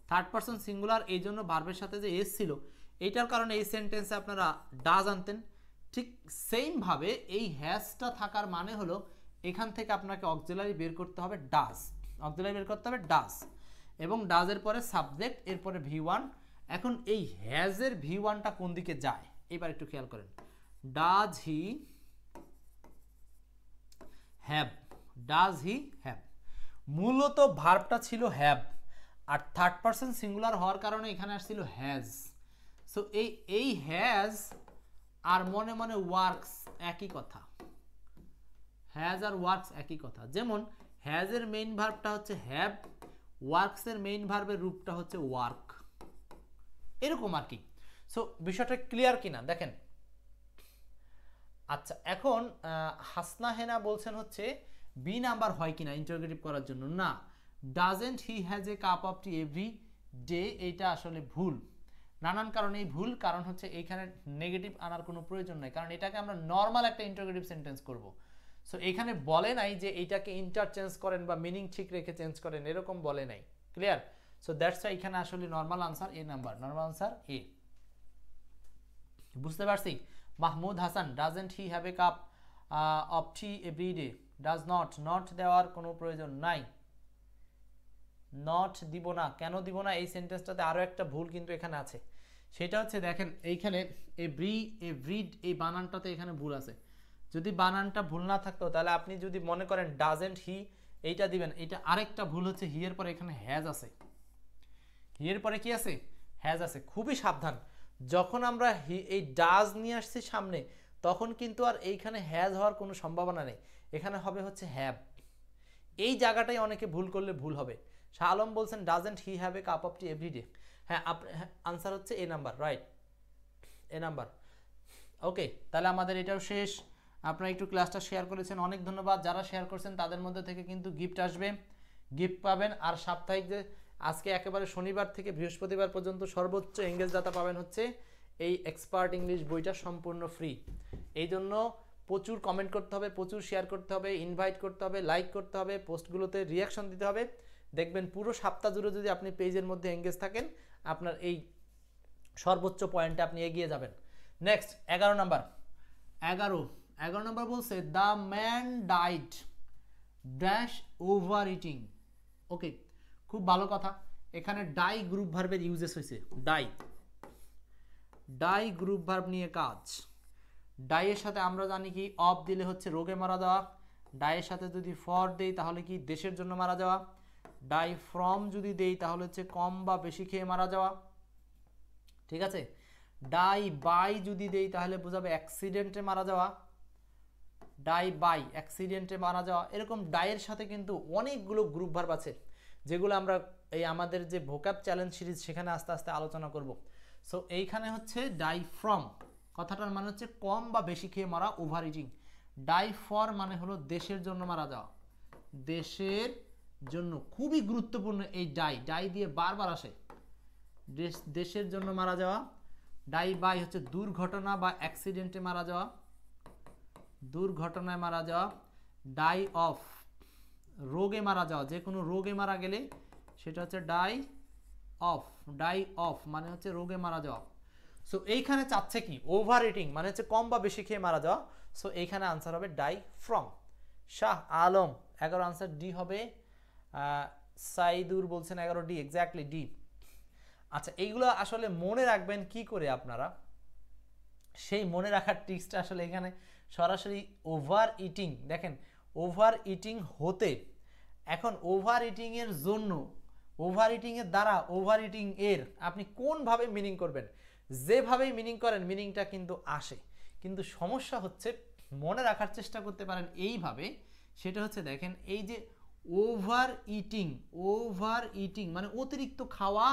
third person singular, এই জন্য ভার্বের সাথে যে এস ছিল এইটার কারণে এই সেন্টেন্সে আপনারা ডাজ আনতেন। ঠিক সেম ভাবে এই হ্যাজটা থাকার মানে হলো এখান থেকে আপনাকে অক্সিলারি বের করতে হবে ডাজ, অক্সিলারি বের করতে হবে ডাজ, এবং ডাজের পরে সাবজেক্ট, এরপরে V1। এখন এই হ্যাজের V1টা কোন দিকে যায় এবার একটু খেয়াল করেন। Does he have, does he have, মূলত ভার্বটা ছিল হ্যাভ, আর থার্ড পারসন সিঙ্গুলার হওয়ার কারণে এখানে আসছিল হ্যাজ। সো এই হ্যাজ আর মনে মনে ওয়ার্কস একই কথা, হ্যাজ আর ওয়ার্কস একই কথা। যেমন হ্যাজের মেইন ভার্বটা হচ্ছে হ্যাভ, ওয়ার্কসের মেইন ভার্বের রূপটা হচ্ছে ওয়ার্ক, এরকম আর কি। সো বিষয়টা ক্লিয়ার কিনা দেখেন। আচ্ছা, এখন হাসনা হেনা বলছেন হচ্ছে বি নাম্বার হয় কিনা ইন্টারোগেটিভ করার জন্য। না, doesn't he has a cup of T every day, এইটা আসলে ভুল। নানান কারণেই ভুল, কারণ হচ্ছে এইখানে নেগেটিভ আনার কোনো প্রয়োজন নাই, কারণ এটাকে আমরা নর্মাল একটা ইন্টারোগেটিভ সেন্টেন্স করব। সো এখানে বলে নাই যে এইটাকে ইন্টারচেঞ্জ করেন বা মিনিং ঠিক রেখে চেঞ্জ করেন, এরকম বলে নাই। ক্লিয়ার? সো দ্যাটস ওয়াই এখানে আসলে নর্মাল আনসার এ নাম্বার, নর্মাল আনসার এ। বুঝতে পারছি? Mahmud Hasan, doesn't he have a cup of T every day? Does not, not দেওয়ার কোনো প্রয়োজন নাই, নট দিব না। কেন দিব না? এই সেন্টেন্সটাতে আরও একটা ভুল কিন্তু এখানে আছে, সেটা হচ্ছে দেখেন এইখানে এভরিড এই বানানটাতে এখানে ভুল আছে। যদি বানানটা ভুল না থাকতো তাহলে আপনি যদি মনে করেন ডাজেন্ট হি এইটা দিবেন, এটা আরেকটা ভুল হচ্ছে, হি এর পরে এখানে হ্যাজ আছে, হি এর পরে কি আছে? হ্যাজ আছে। খুবই সাবধান, যখন আমরা এই ডাজ নিয়ে আসছি সামনে তখন কিন্তু আর এইখানে হ্যাজ হওয়ার কোনো সম্ভাবনা নেই, এখানে হবে হচ্ছে হ্যাভ। এই জায়গাটাই অনেকে ভুল করলে ভুল হবে। শাহ আলম বলছেন doesn't he have a cup of tea everyday? হ্যাঁ, আনসার হচ্ছে A number, right, A number. Okay, তাহলে আমাদের এটাও শেষ। আপনারা একটু ক্লাসটা শেয়ার করেছেন, অনেক ধন্যবাদ। যারা শেয়ার করছেন তাদের মধ্যে থেকে কিন্তু গিফট আসবে, গিফট পাবেন। আর সাপ্তাহিক যে আজকে একেবারে শনিবার থেকে বৃহস্পতিবার পর্যন্ত সর্বোচ্চ এঙ্গেজ ডাটা পাবেন হচ্ছে এই এক্সপার্ট ইংলিশ বইটা সম্পূর্ণ ফ্রি। এই জন্য প্রচুর কমেন্ট করতে হবে, প্রচুর শেয়ার করতে হবে, ইনভাইট করতে হবে, লাইক করতে হবে, পোস্টগুলোতে রিয়াকশন দিতে হবে। দেখবেন পুরো সপ্তাহ জুড়ে যদি আপনি পেজের মধ্যে এঙ্গেজ থাকেন আপনার এই সর্বোচ্চ পয়েন্টে আপনি এগিয়ে যাবেন। নেক্সট 11 নাম্বার, 11 নাম্বার বলছে the man died dash over eating. ওকে, খুব ভালো কথা। এখানে ডাই গ্রুপ ভার্বের ইউজেস হয়েছে, ডাই গ্রুপ ভার্ব নিয়ে কাজ। ডাইয়ের সাথে আমরা জানি কি অফ দিলে হচ্ছে রোগে মারা যাওয়া, ডাইয়ের সাথে যদি ফর দেই তাহলে কি দেশের জন্য মারা যাওয়া, ডাই ফ্রম যদি দেই তাহলে হচ্ছে কম বা বেশি খেয়ে মারা যাওয়া, ঠিক আছে। ডাই বাই যদি দেই তাহলে বোঝাবে অ্যাক্সিডেন্টে মারা যাওয়া, ডাই বাই অ্যাক্সিডেন্টে মারা যাওয়া। এরকম ডাইয়ের সাথে কিন্তু অনেকগুলো গ্রুপ ভার্ব আছে যেগুলো আমরা এই আমাদের যে ভোকাব চ্যালেঞ্জ সিরিজ সেখানে আস্তে আস্তে আলোচনা করব। সো এইখানে হচ্ছে ডাই ফ্রম কথাটার মানে হচ্ছে কম বা বেশি খেয়ে মারা, ওভার ইটিং। ডাই ফর মানে হলো দেশের জন্য মারা যাওয়া, দেশের জন্য। খুবই গুরুত্বপূর্ণ এই ডাই দিয়ে বারবার আসে, দেশের জন্য মারা যাওয়া। ডাই বাই হচ্ছে দুর্ঘটনা বা অ্যাক্সিডেন্টে মারা যাওয়া, দুর্ঘটনায় মারা যাওয়া। ডাই অফ রোগে মারা যাওয়া, যে কোনো রোগে মারা গেলে সেটা হচ্ছে ডাই অফ মানে হচ্ছে রোগে মারা যাওয়া। সো এইখানে চাচ্ছে কি ওভার ইটিং মানে হচ্ছে কম বা বেশি খেয়ে মারা যাওয়া। সো এইখানে আনসার হবে die from. Shah Alam 11 answer D হবে। সাইদুর বলছেন 11 ডি, এক্স্যাক্টলি ডি। আচ্ছা, এইগুলো আসলে মনে রাখবেন কি করে আপনারা, সেই মনে রাখার ট্রিক্সটা আসলে এখানে সরাসরি ওভার ইটিং। দেখেন ওভার ইটিং হতে, এখন ওভার ইটিং এর জন্য, ওভার ইটিং এর দ্বারা, ওভার ইটিং এর আপনি কোনভাবে মিনিং করবেন, যেভাবেই মিনিং করেন মিনিংটা কিন্তু আসে। কিন্তু সমস্যা হচ্ছে মনে রাখার চেষ্টা করতে পারেন এইভাবে, সেটা হচ্ছে দেখেন এই যে ওভার ইটিং মানে অতিরিক্ত খাওয়া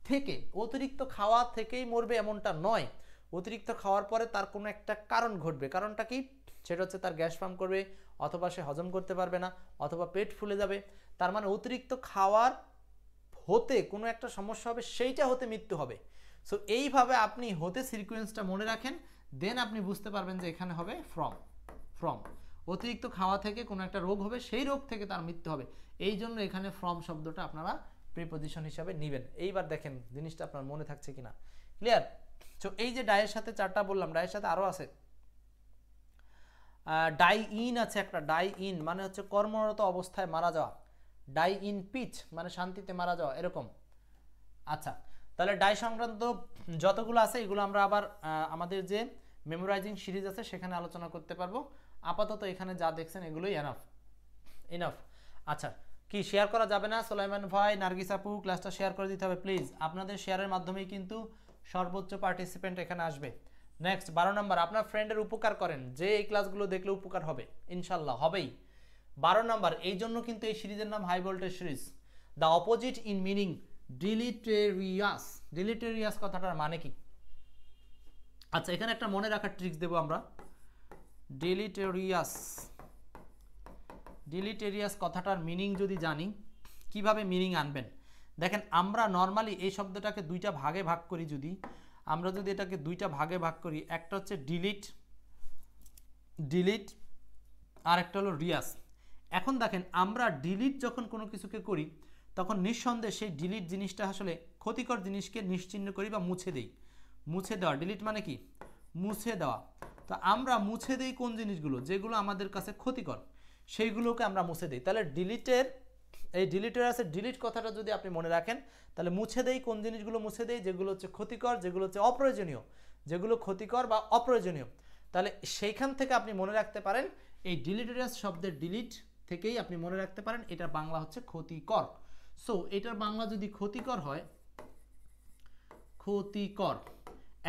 থেকে, অতিরিক্ত খাওয়া থেকেই মরবে এমনটা নয়। অতিরিক্ত খাওয়ার পরে তার কোনো একটা কারণ ঘটবে। কারণটা কি? সেটা হচ্ছে তার গ্যাস ফর্ম করবে, অথবা সে হজম করতে পারবে না, অথবা পেট ফুলে যাবে। তার মানে অতিরিক্ত খাওয়ার হতে কোনো একটা সমস্যা হবে, সেইটা হতে মৃত্যু হবে। সো এইভাবে আপনি হতে সিকোয়েন্সটা মনে রাখেন, দেন আপনি বুঝতে পারবেন যে এখানে হবে ফ্রম। অতিরিক্ত খাওয়া থেকে কোনো একটা রোগ হবে, সেই রোগ থেকে তার মৃত্যু হবে। এই জন্য এখানে ফ্রম শব্দটা আপনারা প্রিপোজিশন হিসাবে নেবেন। এইবার দেখেন জিনিসটা আপনার মনে থাকছে কিনা, ক্লিয়ার? সো এই যে ডাইয়ের সাথে 4টা বললাম, ডাইয়ের সাথে আরও আছে। ডাই ইন আছে একটা, ডাই ইন মানে হচ্ছে কর্মরত অবস্থায় মারা যাওয়া, ডাই ইন পিচ মানে শান্তিতে মারা যাওয়া, এরকম। আচ্ছা, তাহলে ডাই সংক্রান্ত যতগুলো আছে এগুলো আমরা আবার আমাদের যে মেমোরাইজিং সিরিজ আছে সেখানে আলোচনা করতে পারবো। আপাতত এখানে যা দেখছেন এগুলোই এনাফ। আচ্ছা, কি শেয়ার করা যাবে না? সোলাইমান ভাই, নার্গিস আপু, ক্লাসটা শেয়ার করে দিতে হবে প্লিজ। আপনাদের শেয়ারের মাধ্যমেই কিন্তু সর্বোচ্চ পার্টিসিপেন্ট এখানে আসবে। নেক্সট 12 নম্বর, আপনার ফ্রেন্ডের উপকার করেন, যে এই ক্লাসগুলো দেখলে উপকার হবে, ইনশাল্লাহ হবেই। 12 নম্বর, এই জন্য কিন্তু এই সিরিজের নাম high voltage series. The opposite in meaning ডিলিটেরিয়াস কথাটার মানে কি? আচ্ছা, এখানে একটা মনে রাখার ট্রিক্স দেবো আমরা। ডিলিটেরিয়াস কথাটার মিনিং যদি জানি, কিভাবে মিনিং আনবেন দেখেন। আমরা নর্মালি এই শব্দটাকে দুইটা ভাগে ভাগ করি। আমরা যদি এটাকে দুইটা ভাগে ভাগ করি, একটা হচ্ছে ডিলিট আর একটা হলো রিয়াস। এখন দেখেন আমরা ডিলিট যখন কোনো কিছুকে করি তখন নিঃসন্দেহে সেই ডিলিট জিনিসটা আসলে ক্ষতিকর জিনিসকে নিশ্চিহ্ন করি বা মুছে দেই। মুছে দেওয়া, ডিলিট মানে কি? মুছে দেওয়া। তো আমরা মুছে দেই কোন জিনিসগুলো, যেগুলো আমাদের কাছে ক্ষতিকর সেইগুলোকে আমরা মুছে দিই। তাহলে ডিলিটের এই ডিলিটেরাসের ডিলিট কথাটা যদি আপনি মনে রাখেন, তাহলে মুছে দেই কোন জিনিসগুলো মুছে দেই, যেগুলো হচ্ছে ক্ষতিকর, যেগুলো হচ্ছে অপ্রয়োজনীয়, যেগুলো ক্ষতিকর বা অপ্রয়োজনীয়। তাহলে সেইখান থেকে আপনি মনে রাখতে পারেন এই ডিলিটেরাস শব্দের ডিলিট থেকেই আপনি মনে রাখতে পারেন এটার বাংলা হচ্ছে ক্ষতিকর। সো এটার বাংলা যদি ক্ষতিকর হয়, ক্ষতিকর।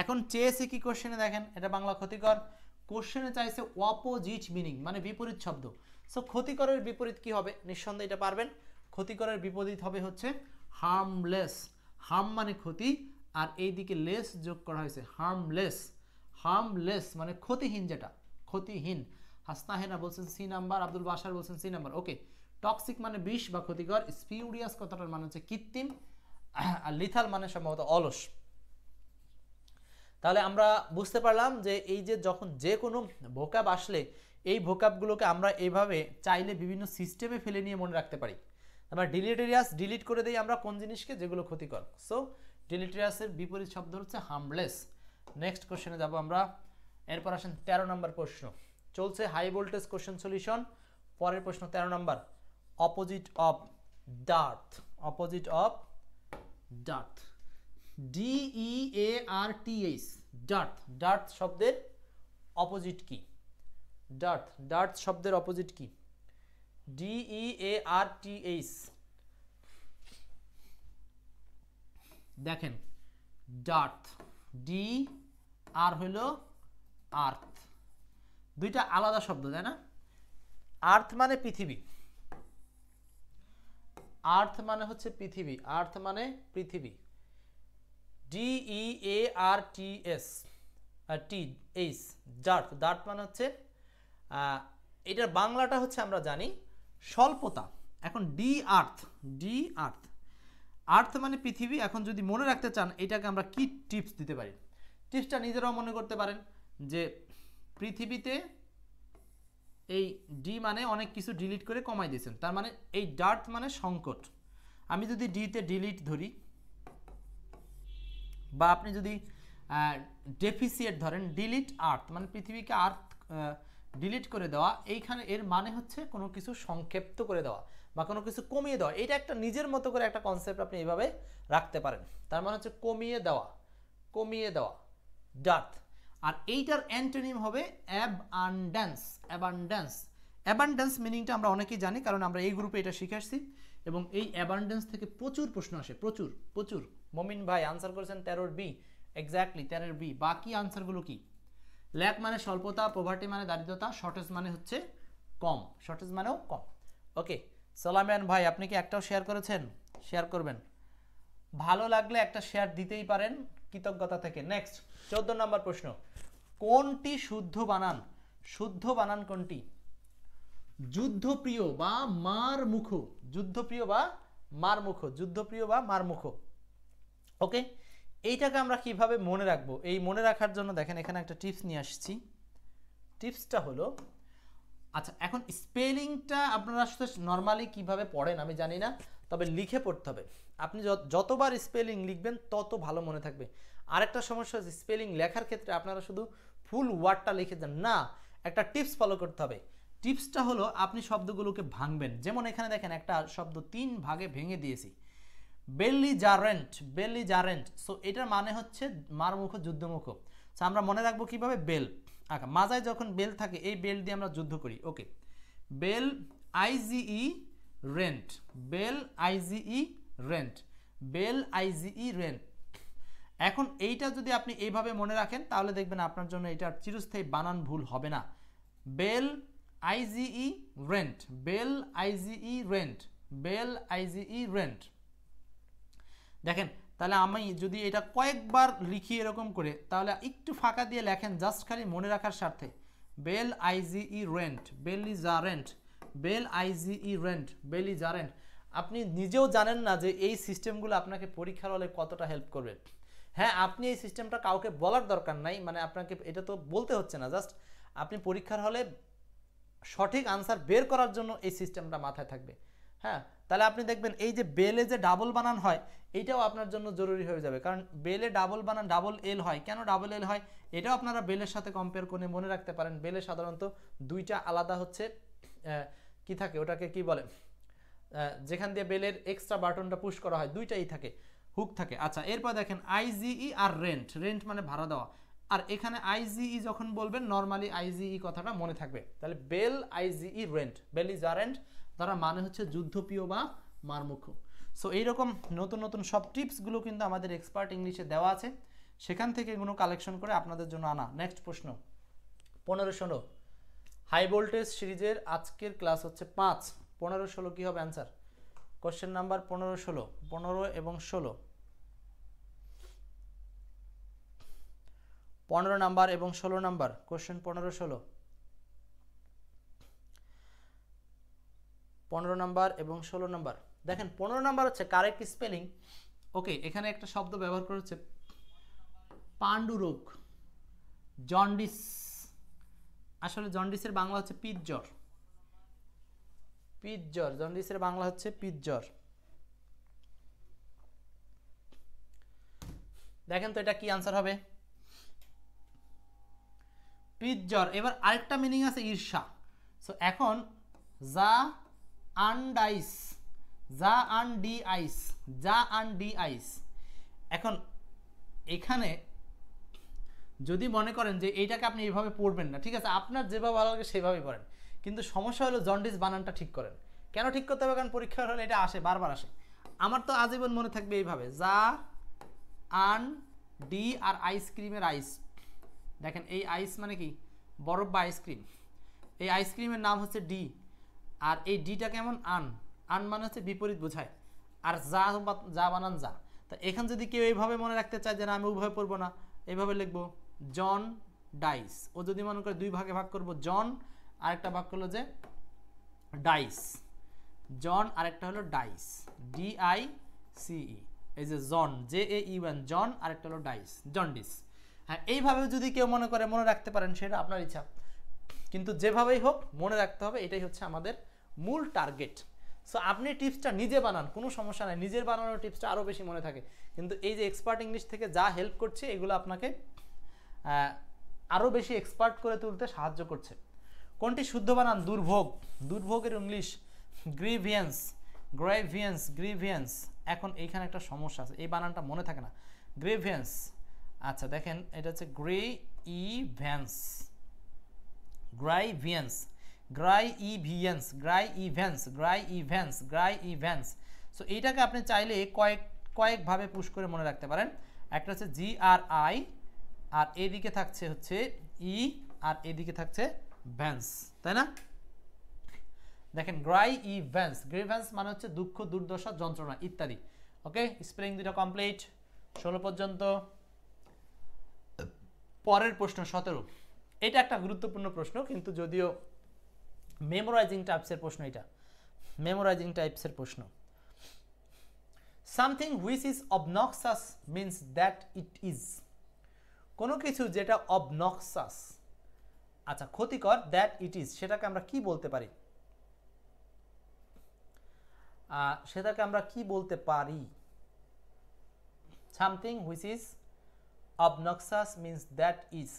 এখন চেয়েছে কি কোশ্চেনে, দেখেন এটা বাংলা ক্ষতিকর, কোশ্চেনে চাইছে অপোজিট মিনিং মানে বিপরীত শব্দ। সো ক্ষতিকরের বিপরীত কি হবে, নিঃসন্দেহে এটা পারবেন। ক্ষতিকরের বিপরীত হবে হচ্ছে হার্মলেস। হার্ম মানে ক্ষতি, আর এইদিকে লেস যোগ করা হয়েছে, হার্মলেস। হার্মলেস মানে ক্ষতিহীন, যেটা ক্ষতিহীন। হাসনাহেনা বলছেন সি নাম্বার, আব্দুল বাশার বলছেন সি নাম্বার। ওকে, টক্সিক মানে বিষ বা ক্ষতিকর, স্পিউরিয়াস কথাটার মানে হচ্ছে কৃত্রিম, আর লিথাল মানে সম্ভবত অলস। তাহলে আমরা বুঝতে পারলাম যে এই যে যখন যে কোনো ভোকাব আসলে এই ভোকাবগুলোকে আমরা এইভাবে চাইলে বিভিন্ন সিস্টেমে ফেলে নিয়ে মনে রাখতে পারি। আমরা ডিলিটেরিয়াস ডিলিট করে দিই আমরা কোন জিনিসকে, যেগুলো ক্ষতিকর। সো ডিলিটেরিয়াসের বিপরীত শব্দ হচ্ছে হার্মলেস। নেক্সট কোশ্চেনে যাব আমরা। এরপর আসেন 13 নম্বর প্রশ্ন, চলছে হাই ভোল্টেজ কোশ্চেন সলিউশন। পরের প্রশ্ন 13 নম্বর, opposite of dearth. Opposite of dearth, DEARTH, dearth. Dearth শব্দের অপোজিট কি? ডার্থ, ডার্থ শব্দের অপোজিট কি? DEARTH। দেখেন ডার্থ, ডি আর হইল আর্থ, দুইটা আলাদা শব্দ তাই না? আর্থ মানে পৃথিবী, আর্থ মানে হচ্ছে পৃথিবী, আর্থ মানে পৃথিবী। DEARTH, dearth. ডার্থ মানে হচ্ছে এটার বাংলাটা হচ্ছে আমরা জানি স্বল্পতা। এখন ডি আর্থ, ডি আর্থ, আর্থ মানে পৃথিবী। এখন যদি মনে রাখতে চান এটাকে আমরা কি টিপস দিতে পারি, টিপসটা নিজেরাও মনে করতে পারেন যে পৃথিবীতে এই ডি মানে অনেক কিছু ডিলিট করে কমাই দিয়েছেন, তার মানে এই ডার্থ মানে সংকট। আমি যদি ডিতে ডিলিট ধরি, বা আপনি যদি ডেফিসিয়েট ধরেন, ডিলিট আর্থ মানে পৃথিবীকে আর্থ ডিলিট করে দেওয়া, এইখানে এর মানে হচ্ছে কোনো কিছু সংক্ষিপ্ত করে দেওয়া বা কোনো কিছু কমিয়ে দেওয়া। এটা একটা নিজের মতো করে একটা কনসেপ্ট আপনি এইভাবে রাখতে পারেন। তার মানে হচ্ছে কমিয়ে দেওয়া, কমিয়ে দেওয়া, ডার্থ। আর এইটার অ্যান্টোনিম হবে অ্যাবান্ড্যান্স। অ্যাবান্ড্যান্স, অ্যাবান্ড্যান্স মিনিংটা আমরা অনেকেই জানি, কারণ আমরা এই গ্রুপে এটা শিখে আসছি। এবং এই অ্যাবান্ড্যান্স থেকে প্রচুর প্রশ্ন আসে, প্রচুর প্রচুর। মমিন ভাই আনসার করেছেন 13 বি, এক্স্যাক্টলি 13 বি। বাকি আনসারগুলো কি? ল্যাক মানে স্বল্পতা, পভার্টি মানে দারিদ্রতা, শর্টেজ মানে হচ্ছে কম, শর্টেজ মানেও কম। ওকে, সালামিয়ান ভাই আপনি কি একটাও শেয়ার করেছেন? শেয়ার করবেন, ভালো লাগলে একটা শেয়ার দিতেই পারেন কৃতজ্ঞতা থেকে। নেক্সট 14 নম্বর প্রশ্ন, কোনটি শুদ্ধ বানান? শুদ্ধ বানান কোনটি? যুদ্ধপ্রিয় বা মারমুখ, যুদ্ধপ্রিয় বা মারমুখ, যুদ্ধপ্রিয় বা মারমুখ। ওকে, এইটাকে আমরা কিভাবে মনে রাখবো? এই মনে রাখার জন্য দেখেন এখানে একটা টিপস নিয়ে আসছি। টিপসটা হলো, আচ্ছা এখন স্পেলিংটা আপনারা নর্মালি কিভাবে পড়েন আমি জানি না, তবে লিখে পড়তে হবে। আপনি যতবার স্পেলিং লিখবেন তত ভালো মনে থাকবে। আরেকটা সমস্যা হচ্ছে স্পেলিং লেখার ক্ষেত্রে আপনারা শুধু ফুল ওয়ার্ডটা লিখে যান না, একটা টিপস ফলো করতে হবে। টিপসটা হলো আপনি শব্দগুলোকে ভাঙবেন। যেমন এখানে দেখেন একটা শব্দ 3 ভাগে ভেঙে দিয়েছি, বেলিজারেন্ট, বেলিজারেন্ট। সো এটার মানে হচ্ছে মারমুখ, যুদ্ধমুখ। সো আমরা মনে রাখবো কিভাবে? বেল, আচ্ছা মাজায় যখন বেল থাকে এই বেল দিয়ে আমরা যুদ্ধ করি। Okay, belligerent, belligerent, belligerent. এখন এইটা যদি আপনি এইভাবে মনে রাখেন তাহলে দেখবেন আপনার জন্য এটার চিরস্থায়ী বানান ভুল হবে না। Belligerent, belligerent, belligerent. দেখেন তাহলে আমি যদি এটা কয়েকবার লিখি এরকম করে, তাহলে একটু ফাঁকা দিয়ে লেখেন জাস্ট খালি মনে রাখার স্বার্থে। Belligerent, belligerent, belligerent, belligerent. আপনি নিজেও জানেন না যে এই সিস্টেমগুলো আপনাকে পরীক্ষার হলে কতটা হেল্প করবে। হ্যাঁ, আপনি এই সিস্টেমটা কাউকে বলার দরকার নাই, মানে আপনাকে এটা তো বলতে হচ্ছে না, জাস্ট আপনি পরীক্ষার হলে সঠিক আনসার বের করার জন্য এই সিস্টেমটা মাথায় থাকবে। হ্যাঁ, তাহলে আপনি দেখবেন এই যে বেলে যে ডাবল বানান হয় এইটাও আপনার জন্য জরুরি হয়ে যাবে, কারণ বেলে ডাবল বানান ডাবল এল হয়। কেন ডাবল এল হয় এটাও আপনারা বেলের সাথে কম্পেয়ার করে মনে রাখতে পারেন। বেলে সাধারণত দুইটা আলাদা হচ্ছে কি থাকে, ওটাকে কি বলে, যেখান দিয়ে বেলের এক্সট্রা বাটনটা পুশ করা হয় দুইটাই থাকে, হুক থাকে। আচ্ছা, এরপর দেখেন আইজিই আর রেন্ট, রেন্ট মানে ভাড়া দেওয়া। আর এখানে আইজিই যখন বলবেন নর্মালি আইজিই কথাটা মনে থাকবে। তাহলে belligerent, bell is a rent, তারা মানে হচ্ছে যুদ্ধপ্রিয় বা মারমুখ। সো এইরকম নতুন নতুন সব টিপসগুলো কিন্তু আমাদের এক্সপার্ট ইংলিশে দেওয়া আছে, সেখান থেকে এগুলো কালেকশন করে আপনাদের জন্য আনা। নেক্সট প্রশ্ন 15-16 হাই ভোল্টেজ সিরিজের আজকের ক্লাস হচ্ছে 5। 15-16 কি হবে অ্যান্সার? কোশ্চেন নাম্বার 15-16, 15 এবং 16, 15 নাম্বার এবং 16 নাম্বার কোশ্চেন। 15-16, 15 নাম্বার এবং 16 নাম্বার। দেখেন 15 নাম্বার হচ্ছে কারেক্ট স্পেলিং। ওকে, এখানে একটা শব্দ ব্যবহার করা হচ্ছে পাণ্ডুরোগ, জন্ডিস। আসলে জন্ডিসের বাংলা হচ্ছে পিত্জ্বর, পিত্জ্বর, জন্ডিসের বাংলা হচ্ছে পিত্জ্বর। দেখেন তো এটা কি আনসার হবে? পিত্জ্বর। এবার আরেকটা মিনিং আছে ঈর্ষা। সো এখন যা আনডাইস, যা আনডি আইস, যা আনডি আইস। এখন এখানে যদি মনে করেন যে এইটাকে আপনি এইভাবে পড়বেন না, ঠিক আছে, আপনার যেভাবে ভালো লাগে সেভাবেই পড়েন, কিন্তু সমস্যা হলো জন্ডিস বানানটা ঠিক করেন। কেন ঠিক করতে হবে? কারণ পরীক্ষার হলে এটা আসে, বারবার আসে। আমার তো আজীবন মনে থাকবে এইভাবে, যা আন ডি আর আইসক্রিমের আইস। দেখেন এই আইস মানে কি, বরফ বা আইসক্রিম। এই আইসক্রিমের নাম হচ্ছে ডি, আর এই ডিটা কেমন, আন, আন মানে হচ্ছে বিপরীত বোঝায়। আর যা, যা বানান যা। তা এখান যদি কেউ এইভাবে মনে রাখতে চায় যে না আমি উভয় পড়বো না, এইভাবে লিখবো জন ডাইস। ও যদি মনে করে দুই ভাগে ভাগ করবো, জন আরেকটা ভাগ করলো যে ডাইস, জন আরেকটা হলো ডাইস, DICE। এই যে জন, JAEN, জন আরেকটা হলো ডাইস, জন্ডিস। হ্যাঁ, এইভাবেও যদি কেউ মনে করে মনে রাখতে পারেন, সেটা আপনার ইচ্ছা, কিন্তু যেভাবেই হোক মনে রাখতে হবে, এটাই হচ্ছে আমাদের মূল টার্গেট। সো আপনি টিপসটা নিজে বানান, কোনো সমস্যা নাই, নিজের বানানোর টিপসটা আরও বেশি মনে থাকে। কিন্তু এই যে এক্সপার্ট ইংলিশ থেকে যা হেল্প করছে এগুলো আপনাকে আরও বেশি এক্সপার্ট করে তুলতে সাহায্য করছে। কোনটি শুদ্ধ বানান? দুর্ভোগ, দুর্ভোগের ইংলিশ গ্রিভিয়েন্স, গ্রেভিয়েন্স, গ্রিভিয়েন্স। এখন এইখানে একটা সমস্যা আছে, এই বানানটা মনে থাকে না, গ্রেভিয়েন্স। আচ্ছা দেখেন এটা হচ্ছে গ্রেইভেন্স, গ্রাইভিয়েন্স, গ্রাইভিয়েন্স, গ্রাইভিয়েন্স, গ্রাইভিয়েন্স, গ্রাইভিয়েন্স। সো এইটাকে আপনি চাইলে কয়েকভাবে পুশ করে মনে রাখতে পারেন। একটা হচ্ছে GRI, আর এদিকে থাকছে হচ্ছে ই, আর এদিকে থাকছে ভ্যান্স, তাই না? দেখেন গ্রাইভিয়েন্স, গ্রিভেন্স মানে হচ্ছে দুঃখ, দুর্দশা, যন্ত্রণা ইত্যাদি। ওকে, স্পেলিং দুটো কমপ্লিট 16 পর্যন্ত। পরের প্রশ্ন 17, এটা একটা গুরুত্বপূর্ণ প্রশ্ন, কিন্তু যদিও মেমোরাইজিং টাইপসের প্রশ্ন, এটা মেমোরাইজিং টাইপসের প্রশ্ন। Something which is obnoxious means that it is. কোনো কিছু যেটা অবনক্সাস, আচ্ছা ক্ষতিকর, দ্যাট ইট ইজ, সেটাকে আমরা কি বলতে পারি? সেটাকে আমরা কি বলতে পারি? Something which is obnoxious means that is,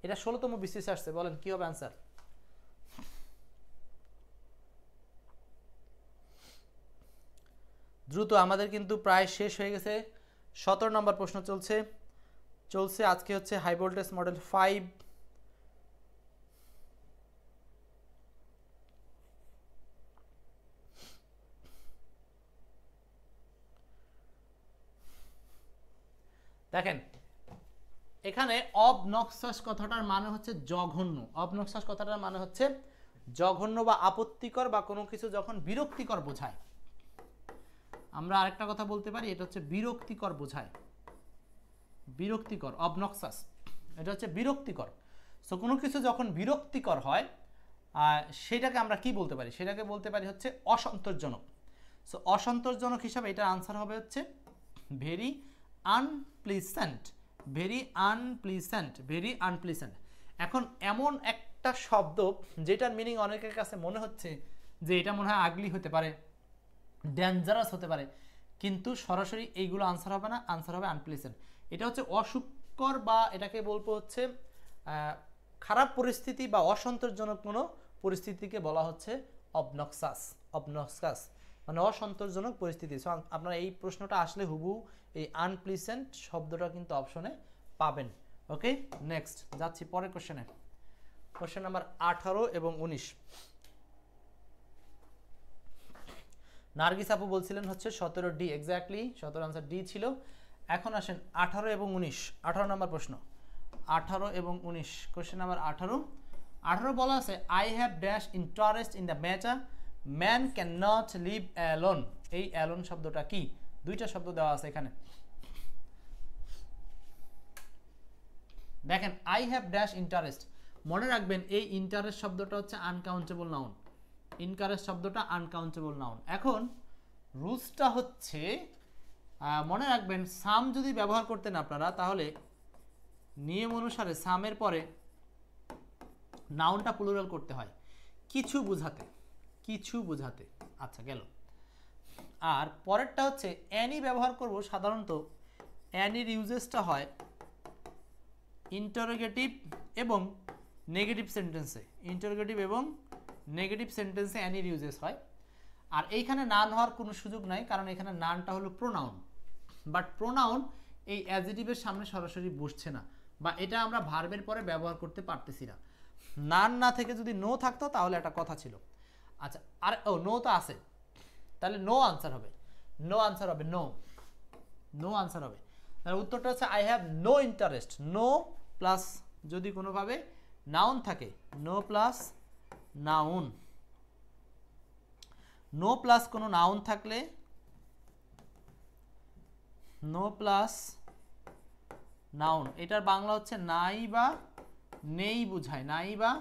এটা 16তম বিসিএস আসছে, বলেন কি হবে অ্যান্সার? দ্রুত, আমাদের কিন্তু প্রায় শেষ হয়ে গেছে। 17 নম্বর প্রশ্ন চলছে আজকে হচ্ছে হাই ভোল্টেজ মডেল 5। দেখেন এখানে অবনক্সাস কথাটার মানে হচ্ছে জঘন্য, অবনক্সাস কথাটার মানে হচ্ছে জঘন্য বা আপত্তিকর, বা কোনো কিছু যখন বিরক্তিকর বোঝায়। আমরা আরেকটা কথা বলতে পারি, এটা হচ্ছে বিরক্তিকর বোঝায়, বিরক্তিকর, অবনক্সাস এটা হচ্ছে বিরক্তিকর। সো কোনো কিছু যখন বিরক্তিকর হয় সেটাকে আমরা কি বলতে পারি? সেটাকে বলতে পারি হচ্ছে অসন্তোষজনক। সো অসন্তোষজনক হিসাবে এটার আনসার হবে হচ্ছে very unpleasant, very unpleasant, very unpleasant. এখন এমন একটা শব্দ যেটার মিনিং অনেকের কাছে মনে হচ্ছে যে এটা মনে হয় আগলি হতে পারে, ডেঞ্জারাস হতে পারে, কিন্তু সরাসরি এইগুলো আনসার হবে না, আনসার হবে আনপ্লেজেন্ট। এটা হচ্ছে অসুখকর বা এটাকে বলবো হচ্ছে খারাপ পরিস্থিতি বা অসন্তোষজনক কোনো পরিস্থিতিকে বলা হচ্ছে অবনক্সাস। অবনক্সাস মানে অসন্তোষজনক পরিস্থিতি। সো আপনারা এই প্রশ্নটা আসলে হুবহু এই আনপ্লিজেন্ট শব্দটা কিন্তু অপশনে পাবেন। ওকে, নেক্সট যাচ্ছি পরের কোশ্চেনে। কোশ্চেন নাম্বার 18 এবং 19। নার্গিস আপু বলছিলেন হচ্ছে 17 ডি, এক্স্যাক্টলি 17 আনসার ডি ছিল। এখন আসেন 18 এবং 19, 18 নম্বর প্রশ্ন। 18 এবং 19, কোশ্চেন নাম্বার 18 বলা আছে I have dash interest in the matter, man can not live alone. এই অ্যালোন শব্দটা কি? দুইটা শব্দ দেওয়া আছে এখানে। দেখেন আই হ্যাভ ড্যাশ ইন্টারেস্ট, মনে রাখবেন এই ইন্টারেস্ট শব্দটা হচ্ছে আনকাউন্টেবল নাউন। ইনকারেস্ট শব্দটা আনকাউন্টেবল নাউন। এখন রুলসটা হচ্ছে মনে রাখবেন সাম যদি ব্যবহার করতেন আপনারা, তাহলে নিয়ম অনুসারে সামের পরে নাউনটা প্লুরাল করতে হয় কিছু বোঝাতে, কিছু বোঝাতে। আচ্ছা গেল। আর পরেরটা হচ্ছে অ্যানি ব্যবহার করব, সাধারণত অ্যানির ইউজেসটা হয় ইন্টারোগেটিভ এবং নেগেটিভ সেন্টেন্সে। ইন্টারোগেটিভ এবং নেগেটিভ সেন্টেন্সে অ্যানির ইউজেস হয়। আর এইখানে নান হওয়ার কোনো সুযোগ নাই, কারণ এখানে নানটা হলো প্রোনাউন। বাট প্রোনাউন এই অ্যাডজেক্টিভের সামনে সরাসরি বসছে না, বা এটা আমরা ভার্বের পরে ব্যবহার করতে পারতেছি না। নান না থেকে যদি নো থাকতো তাহলে একটা কথা ছিল। আচ্ছা, আর ও নো তো আছে, তাহলে নো আনসার হবে, নো আনসার হবে, নো, নো আনসার হবে। তাহলে উত্তরটা হচ্ছে I have no interest. No plus যদি কোনোভাবে নাউন থাকে, no plus noun, no plus কোনো নাউন থাকলে, নো প্লাস নাউন, এটার বাংলা হচ্ছে নাই বা নেই বুঝায়, নাই বা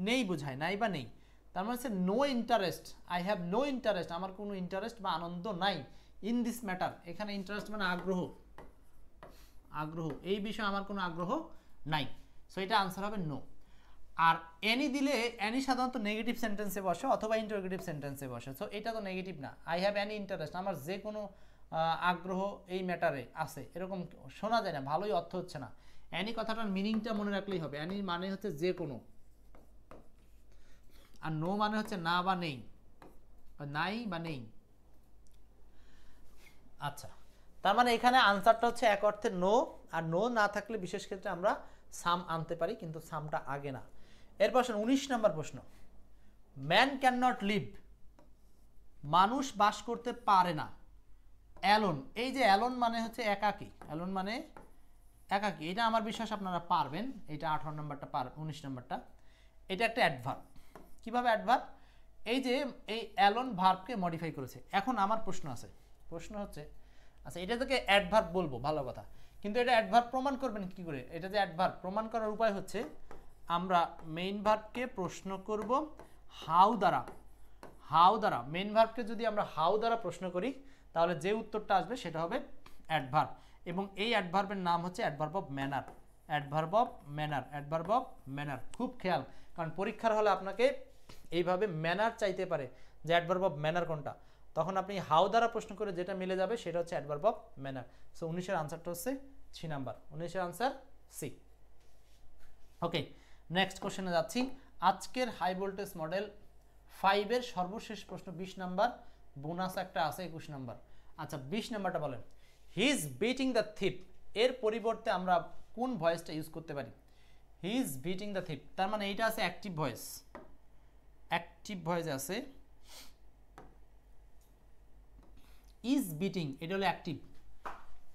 নেই বুঝায়, নাই বা নেই। তার মানে হচ্ছে no interest, I have no interest, আমার কোনো ইন্টারেস্ট বা আনন্দ নাই ইন দিস ম্যাটার। এখানে ইন্টারেস্ট মানে আগ্রহ, আগ্রহ, এই বিষয়ে আমার কোনো আগ্রহ নাই। সো এটা আনসার হবে নো। আর এনি দিলে, এনি সাধারণত নেগেটিভ সেন্টেন্সে বসে অথবা ইন্টারোগেটিভ সেন্টেন্সে বসে। সো এটা তো নেগেটিভ না। আই হ্যাভ এনি ইন্টারেস্ট, আমার যে কোনো আগ্রহ এই ম্যাটারে আছে, এরকম শোনা যায় না, ভালোই অর্থ হচ্ছে না। অ্যানি কথাটার মিনিংটা মনে রাখলেই হবে। অ্যানি মানে হচ্ছে যে কোনো, আর নো মানে হচ্ছে না বা নেই, নাই বা নেই। আচ্ছা, তার মানে এখানে আনসারটা হচ্ছে এক অর্থে নো। আর নো না থাকলে বিশেষ ক্ষেত্রে আমরা সাম আনতে পারি, কিন্তু সামটা আগে না। এরপর 19 নম্বর প্রশ্ন, ম্যান ক্যান নট লিভ, মানুষ বাস করতে পারে না অ্যালোন। এই যে অ্যালোন মানে হচ্ছে একাকী, অ্যালোন মানে একাকী, এটা আমার বিশ্বাস আপনারা পারবেন। এটা 18 নম্বরটা 19 নম্বরটা, এটা একটা অ্যাডভার্ব। কিভাবে অ্যাডভার্ব? এই যে এই অ্যালোন ভার্বকে মডিফাই করেছে। এখন আমার প্রশ্ন আছে, প্রশ্ন হচ্ছে আচ্ছা এটা থেকে অ্যাডভার্ব বলবো, ভালো কথা, কিন্তু এটা অ্যাডভার্ব প্রমাণ করবেন কি করে? এটা যে অ্যাডভার্ব প্রমাণ করার উপায় হচ্ছে আমরা মেইন ভার্বকে প্রশ্ন করব হাউ দ্বারা। হাউ দ্বারা, মেইন ভার্বকে যদি আমরা হাউ দ্বারা প্রশ্ন করি, তাহলে যে উত্তরটা আসবে সেটা হবে অ্যাডভার্ব। এবং এই অ্যাডভার্বের নাম হচ্ছে adverb of manner. Adverb of manner, adverb of manner. খুব খেয়াল, কারণ পরীক্ষার হলে আপনাকে এইভাবে ম্যানার চাইতে পারে যে অ্যাডভার্ব অফ ম্যানার কোনটা, তখন আপনি হাউ দ্বারা প্রশ্ন করে যেটা মিলে যাবে সেটা হচ্ছে অ্যাডভার্ব অফ ম্যানার। সো 19-এর আনসারটা হচ্ছে 6 নাম্বার, 19-এর আনসার সি। ওকে, নেক্সট কোশ্চেনে যাচ্ছি। আজকের হাই ভোল্টেজ মডেল 5-এর সর্বশেষ প্রশ্ন 20 নাম্বার, বোনাস একটা আছে 21 নাম্বার। আচ্ছা 20 নাম্বারটা বলেন, হি ইজ বিটিং দ্য থিপ, এর পরিবর্তে আমরা কোন ভয়েসটা ইউজ করতে পারি? হি ইজ বিটিং দ্য থিপ, তার মানে এইটা আছে অ্যাক্টিভ ভয়েস, অ্যাক্টিভ ভয়েস আছে। ইজ বিটিং এটা হলো অ্যাক্টিভ,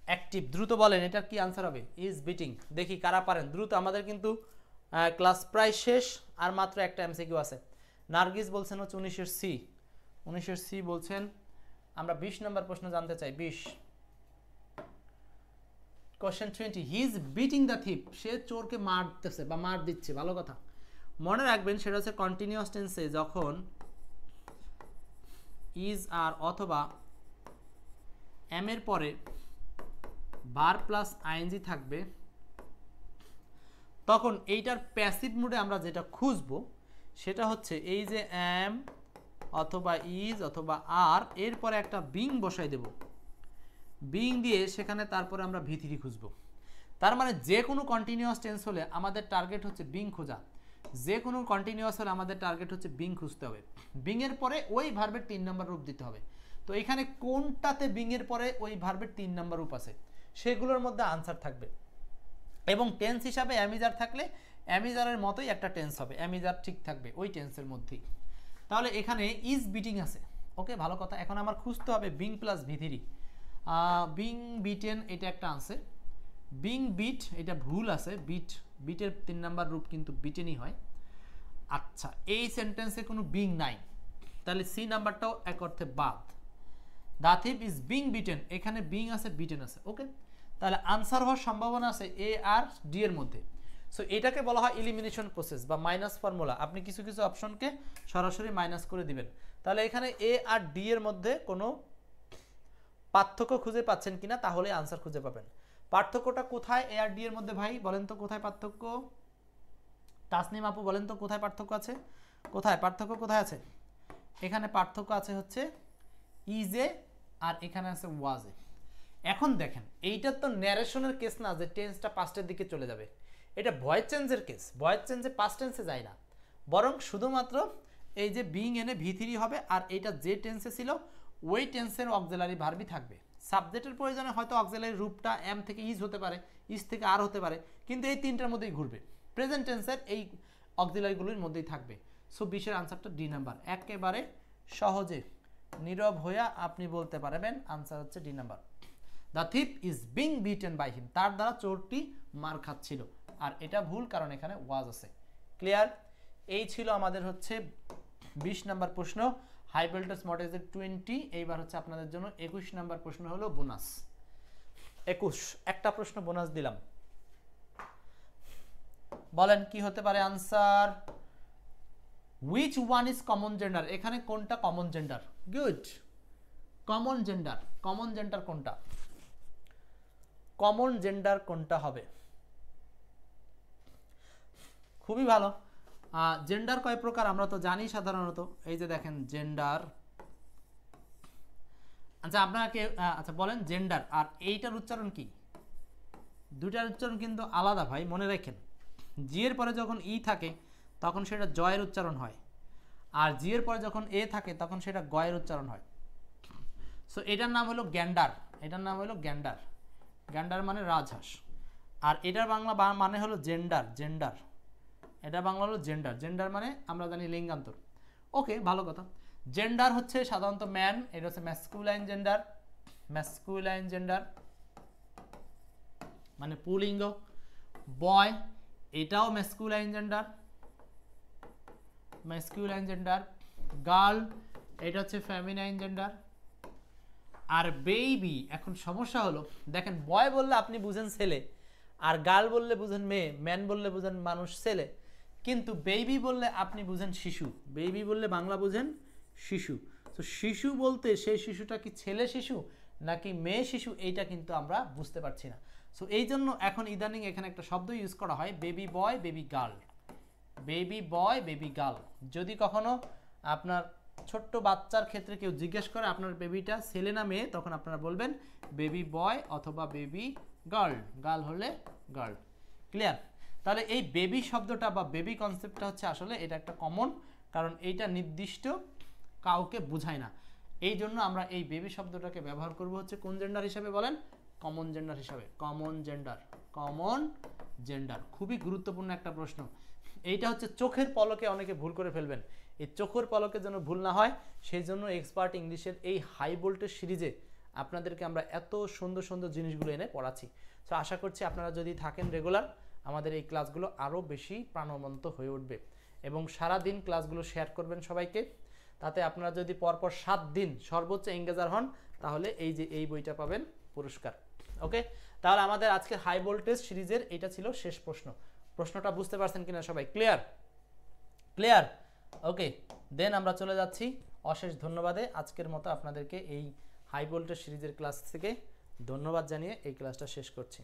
অ্যাক্টিভ। দ্রুত বলেন এটার কি আনসার হবে? Is beating. দেখি কারা পারেন দ্রুত, আমাদের কিন্তু ক্লাস প্রায় শেষ, আর মাত্র একটা এমসিকিউ আছে। নার্গিস বলছেন হচ্ছে 19-এর সি, 19-এর সি বলছেন। আমরা 20 নম্বর প্রশ্ন জানতে চাই। 20 question 20, he is beating the thief, সে চোরকে মারতেছে বা মার দিচ্ছে। ভালো কথা মনে রাখবেন, সেটা হচ্ছে কন্টিনিউয়াস টেন্সে যখন ইজ আর অথবা এম এর পরে ভার্ব প্লাস আইএনজি থাকবে, তখন এইটার প্যাসিভ মুডে আমরা যেটা খুঁজবো সেটা হচ্ছে এই যে এম অথবা ইজ অথবা আর, এরপরে একটা বিং বসাই দেব, বিং দিয়ে সেখানে তারপরে আমরা ভি3 খুঁজব। তার মানে যে কোনো কন্টিনিউয়াস টেন্স হলে আমাদের টার্গেট হচ্ছে বিং খোঁজা, যে কোনো কন্টিনিউয়াস হলে আমাদের টার্গেট হচ্ছে বিং খুঁজতে হবে। বিং এর পরে ওই ভার্বের 3 নম্বর রূপ দিতে হবে। তো এখানে কোনটাতে বিং এর পরে ওই ভার্বের 3 নম্বর রূপ আছে সেগুলোর মধ্যে আনসার থাকবে, এবং টেন্স হিসাবে অ্যামিজার থাকলে অ্যামিজারের মতোই একটা টেন্স হবে, অ্যামিজার ঠিক থাকবে ওই টেন্সের মধ্যেই। তাহলে এখানে ইজ বিটিং আছে, ওকে ভালো কথা। এখন আমার খুঁজতে হবে বিং প্লাস ভি3। বিং বিটেন এটা একটা আনসার, বিং বিট এটা ভুল আছে, বিটের 3 নম্বর রূপ কিন্তু বিটেনই হয়। আচ্ছা, এই সেন্টেন্সে কোনো বিং নাই, তাহলে সি নাম্বারটাও এক অর্থে বাদ। The thief is being beaten, এখানে বিং আছে বিটেন আছে, ওকে। তাহলে আনসার হওয়ার সম্ভাবনা আছে এ আর ডি এর মধ্যে। সো এটাকে বলা হয় এলিমিনেশন প্রসেস বা মাইনাস ফর্মুলা। আপনি কিছু কিছু অপশনকে সরাসরি মাইনাস করে দিবেন। তাহলে এখানে এ আর ডি এর মধ্যে কোনো পার্থক্য খুঁজে পাচ্ছেন কিনা, তাহলে আনসার খুঁজে পাবেন। পার্থক্যটা কোথায় এ আর ডি এর মধ্যে ভাই বলেন তো, কোথায় পার্থক্য? তাসনিম আপু বলেন তো কোথায় পার্থক্য আছে, কোথায় পার্থক্য কোথায় আছে? এখানে পার্থক্য আছে হচ্ছে ইজে আর এখানে আছে ওয়াজে। এখন দেখেন এইটা তো ন্যারেশনের কেস না যে টেন্সটা পাস্টের দিকে চলে যাবে, এটা ভয়েস চেঞ্জের কেস। ভয়েস চেঞ্জে পাস্ট টেন্সে যায় না, বরং শুধুমাত্র এই যে বিং এনে ভি3 হবে, আর এটা যে টেন্সে ছিল ওই টেন্সের অক্সিলারি ভার্বই থাকবে। সাবজেক্টের প্রয়োজনে হয়তো অক্সিলারি রূপটা এম থেকে ইজ হতে পারে, ইজ থেকে আর হতে পারে, কিন্তু এই তিনটার মধ্যেই ঘুরবে, প্রেজেন্ট টেন্সের এই অক্সিলারিগুলোর মধ্যেই থাকবে। সো 20-এর আনসারটা ডি নাম্বার। একেবারে সহজে নীরব হইয়া আপনি বলতে পারবেন আনসার হচ্ছে D number. The thief is being beaten by him, তার দ্বারা চোরটি মার খাচ্ছিল, আর এটা ভুল কারণ এখানে ওয়াজ আছে। ক্লিয়ার? এই ছিল আমাদের হচ্ছে 20 নাম্বার প্রশ্ন, হাই ভোল্টেজ মডেলের 20। এইবার হচ্ছে আপনাদের জন্য 21 নাম্বার প্রশ্ন হলো বোনাস। 21 একটা প্রশ্ন বোনাস দিলাম, বলেন কি হতে পারে answer? Which one is common gender, এখানে কোনটা common gender? Good, common gender. Common gender কোনটা? কমন জেন্ডার কোনটা হবে? খুবই ভালো। জেন্ডার কয় প্রকার আমরা তো জানি সাধারণত, এই যে দেখেন জেন্ডার। আচ্ছা আপনাকে আচ্ছা বলেন জেন্ডার আর এইটার উচ্চারণ কি? দুটার উচ্চারণ কিন্তু আলাদা ভাই, মনে রাখেন। জি এর পরে যখন ই থাকে তখন সেটা জয়ের উচ্চারণ হয়, আর জি এর পরে যখন এ থাকে তখন সেটা গয়ের উচ্চারণ হয়। সো এটার নাম হলো গ্যান্ডার, এটার নাম হলো গ্যান্ডার। গ্যান্ডার মানে রাজহাঁস। আর এটার বাংলা মানে হলো জেন্ডার, জেন্ডার। এটা বাংলা হলো জেন্ডার, জেন্ডার মানে আমরা জানি লিঙ্গান্তর। ওকে ভালো কথা। জেন্ডার হচ্ছে সাধারণত ম্যান, এটা হচ্ছে ম্যাসকুলাইন জেন্ডার। ম্যাসকুলাইন জেন্ডার মানে পুলিঙ্গ। বয় এটাও masculine gender, masculine gender. Girl এটা হচ্ছে ফেমিনাইন জেন্ডার। আর বেবি, এখন সমস্যা হলো দেখেন, বয় বললে আপনি বুঝেন ছেলে, আর গার্ল বললে বুঝেন মেয়ে, ম্যান বললে বুঝেন মানুষ ছেলে, কিন্তু বেবি বললে আপনি বুঝেন শিশু। বেবি বললে বাংলা বুঝেন শিশু। তো শিশু বলতে সেই শিশুটা কি ছেলে শিশু নাকি মেয়ে শিশু, এইটা কিন্তু আমরা বুঝতে পারছি না। সো এই জন্য এখন ইদানিং এখানে একটা শব্দ ইউজ করা হয়, বেবি বয় বেবি গার্ল। বেবি বয় বেবি গার্ল। যদি কখনো আপনার ছোট্ট বাচ্চার ক্ষেত্রে কেউ জিজ্ঞেস করে আপনার বেবিটা ছেলে না মেয়ে, তখন আপনারা বলবেন বেবি বয় অথবা বেবি গার্ল, গার্ল হলে গার্ল। ক্লিয়ার? তাহলে এই বেবি শব্দটা বা বেবি কনসেপ্টটা হচ্ছে আসলে এটা একটা কমন, কারণ এইটা নির্দিষ্ট কাউকে বোঝায় না। এই জন্য আমরা এই বেবি শব্দটাকে ব্যবহার করব হচ্ছে কোন জেন্ডার হিসাবে বলেন? কমন জেন্ডার হিসাবে। Common gender, common gender. খুবই গুরুত্বপূর্ণ একটা প্রশ্ন। এইটা হচ্ছে চোখের পলকে অনেকে ভুল করে ফেলবেন। এই চোখের পলকে যেন ভুল না হয় সেই জন্য এক্সপার্ট ইংলিশের এই হাই ভোল্টেজ সিরিজে আপনাদেরকে আমরা এত সুন্দর সুন্দর জিনিসগুলো এনে পড়াচ্ছি। তো আশা করছি আপনারা যদি থাকেন রেগুলার, আমাদের এই ক্লাসগুলো আরও বেশি প্রাণবন্ত হয়ে উঠবে, এবং সারা দিন ক্লাসগুলো শেয়ার করবেন সবাইকে। তাতে আপনারা যদি পরপর 7 দিন সর্বোচ্চ এঙ্গেজার হন, তাহলে এই যে এই বইটা পাবেন পুরস্কার। ওকে, তাহলে আমাদের আজকের হাই ভোল্টেজ সিরিজের এটা ছিল শেষ প্রশ্ন। প্রশ্নটা বুঝতে পারছেন কিনা সবাই? ক্লিয়ার? ক্লিয়ার? ওকে, দেন আমরা চলে যাচ্ছি অশেষ ধন্যবাদে। আজকের মতো আপনাদেরকে এই হাই ভোল্টেজ সিরিজের ক্লাস থেকে ধন্যবাদ জানিয়ে এই ক্লাসটা শেষ করছি।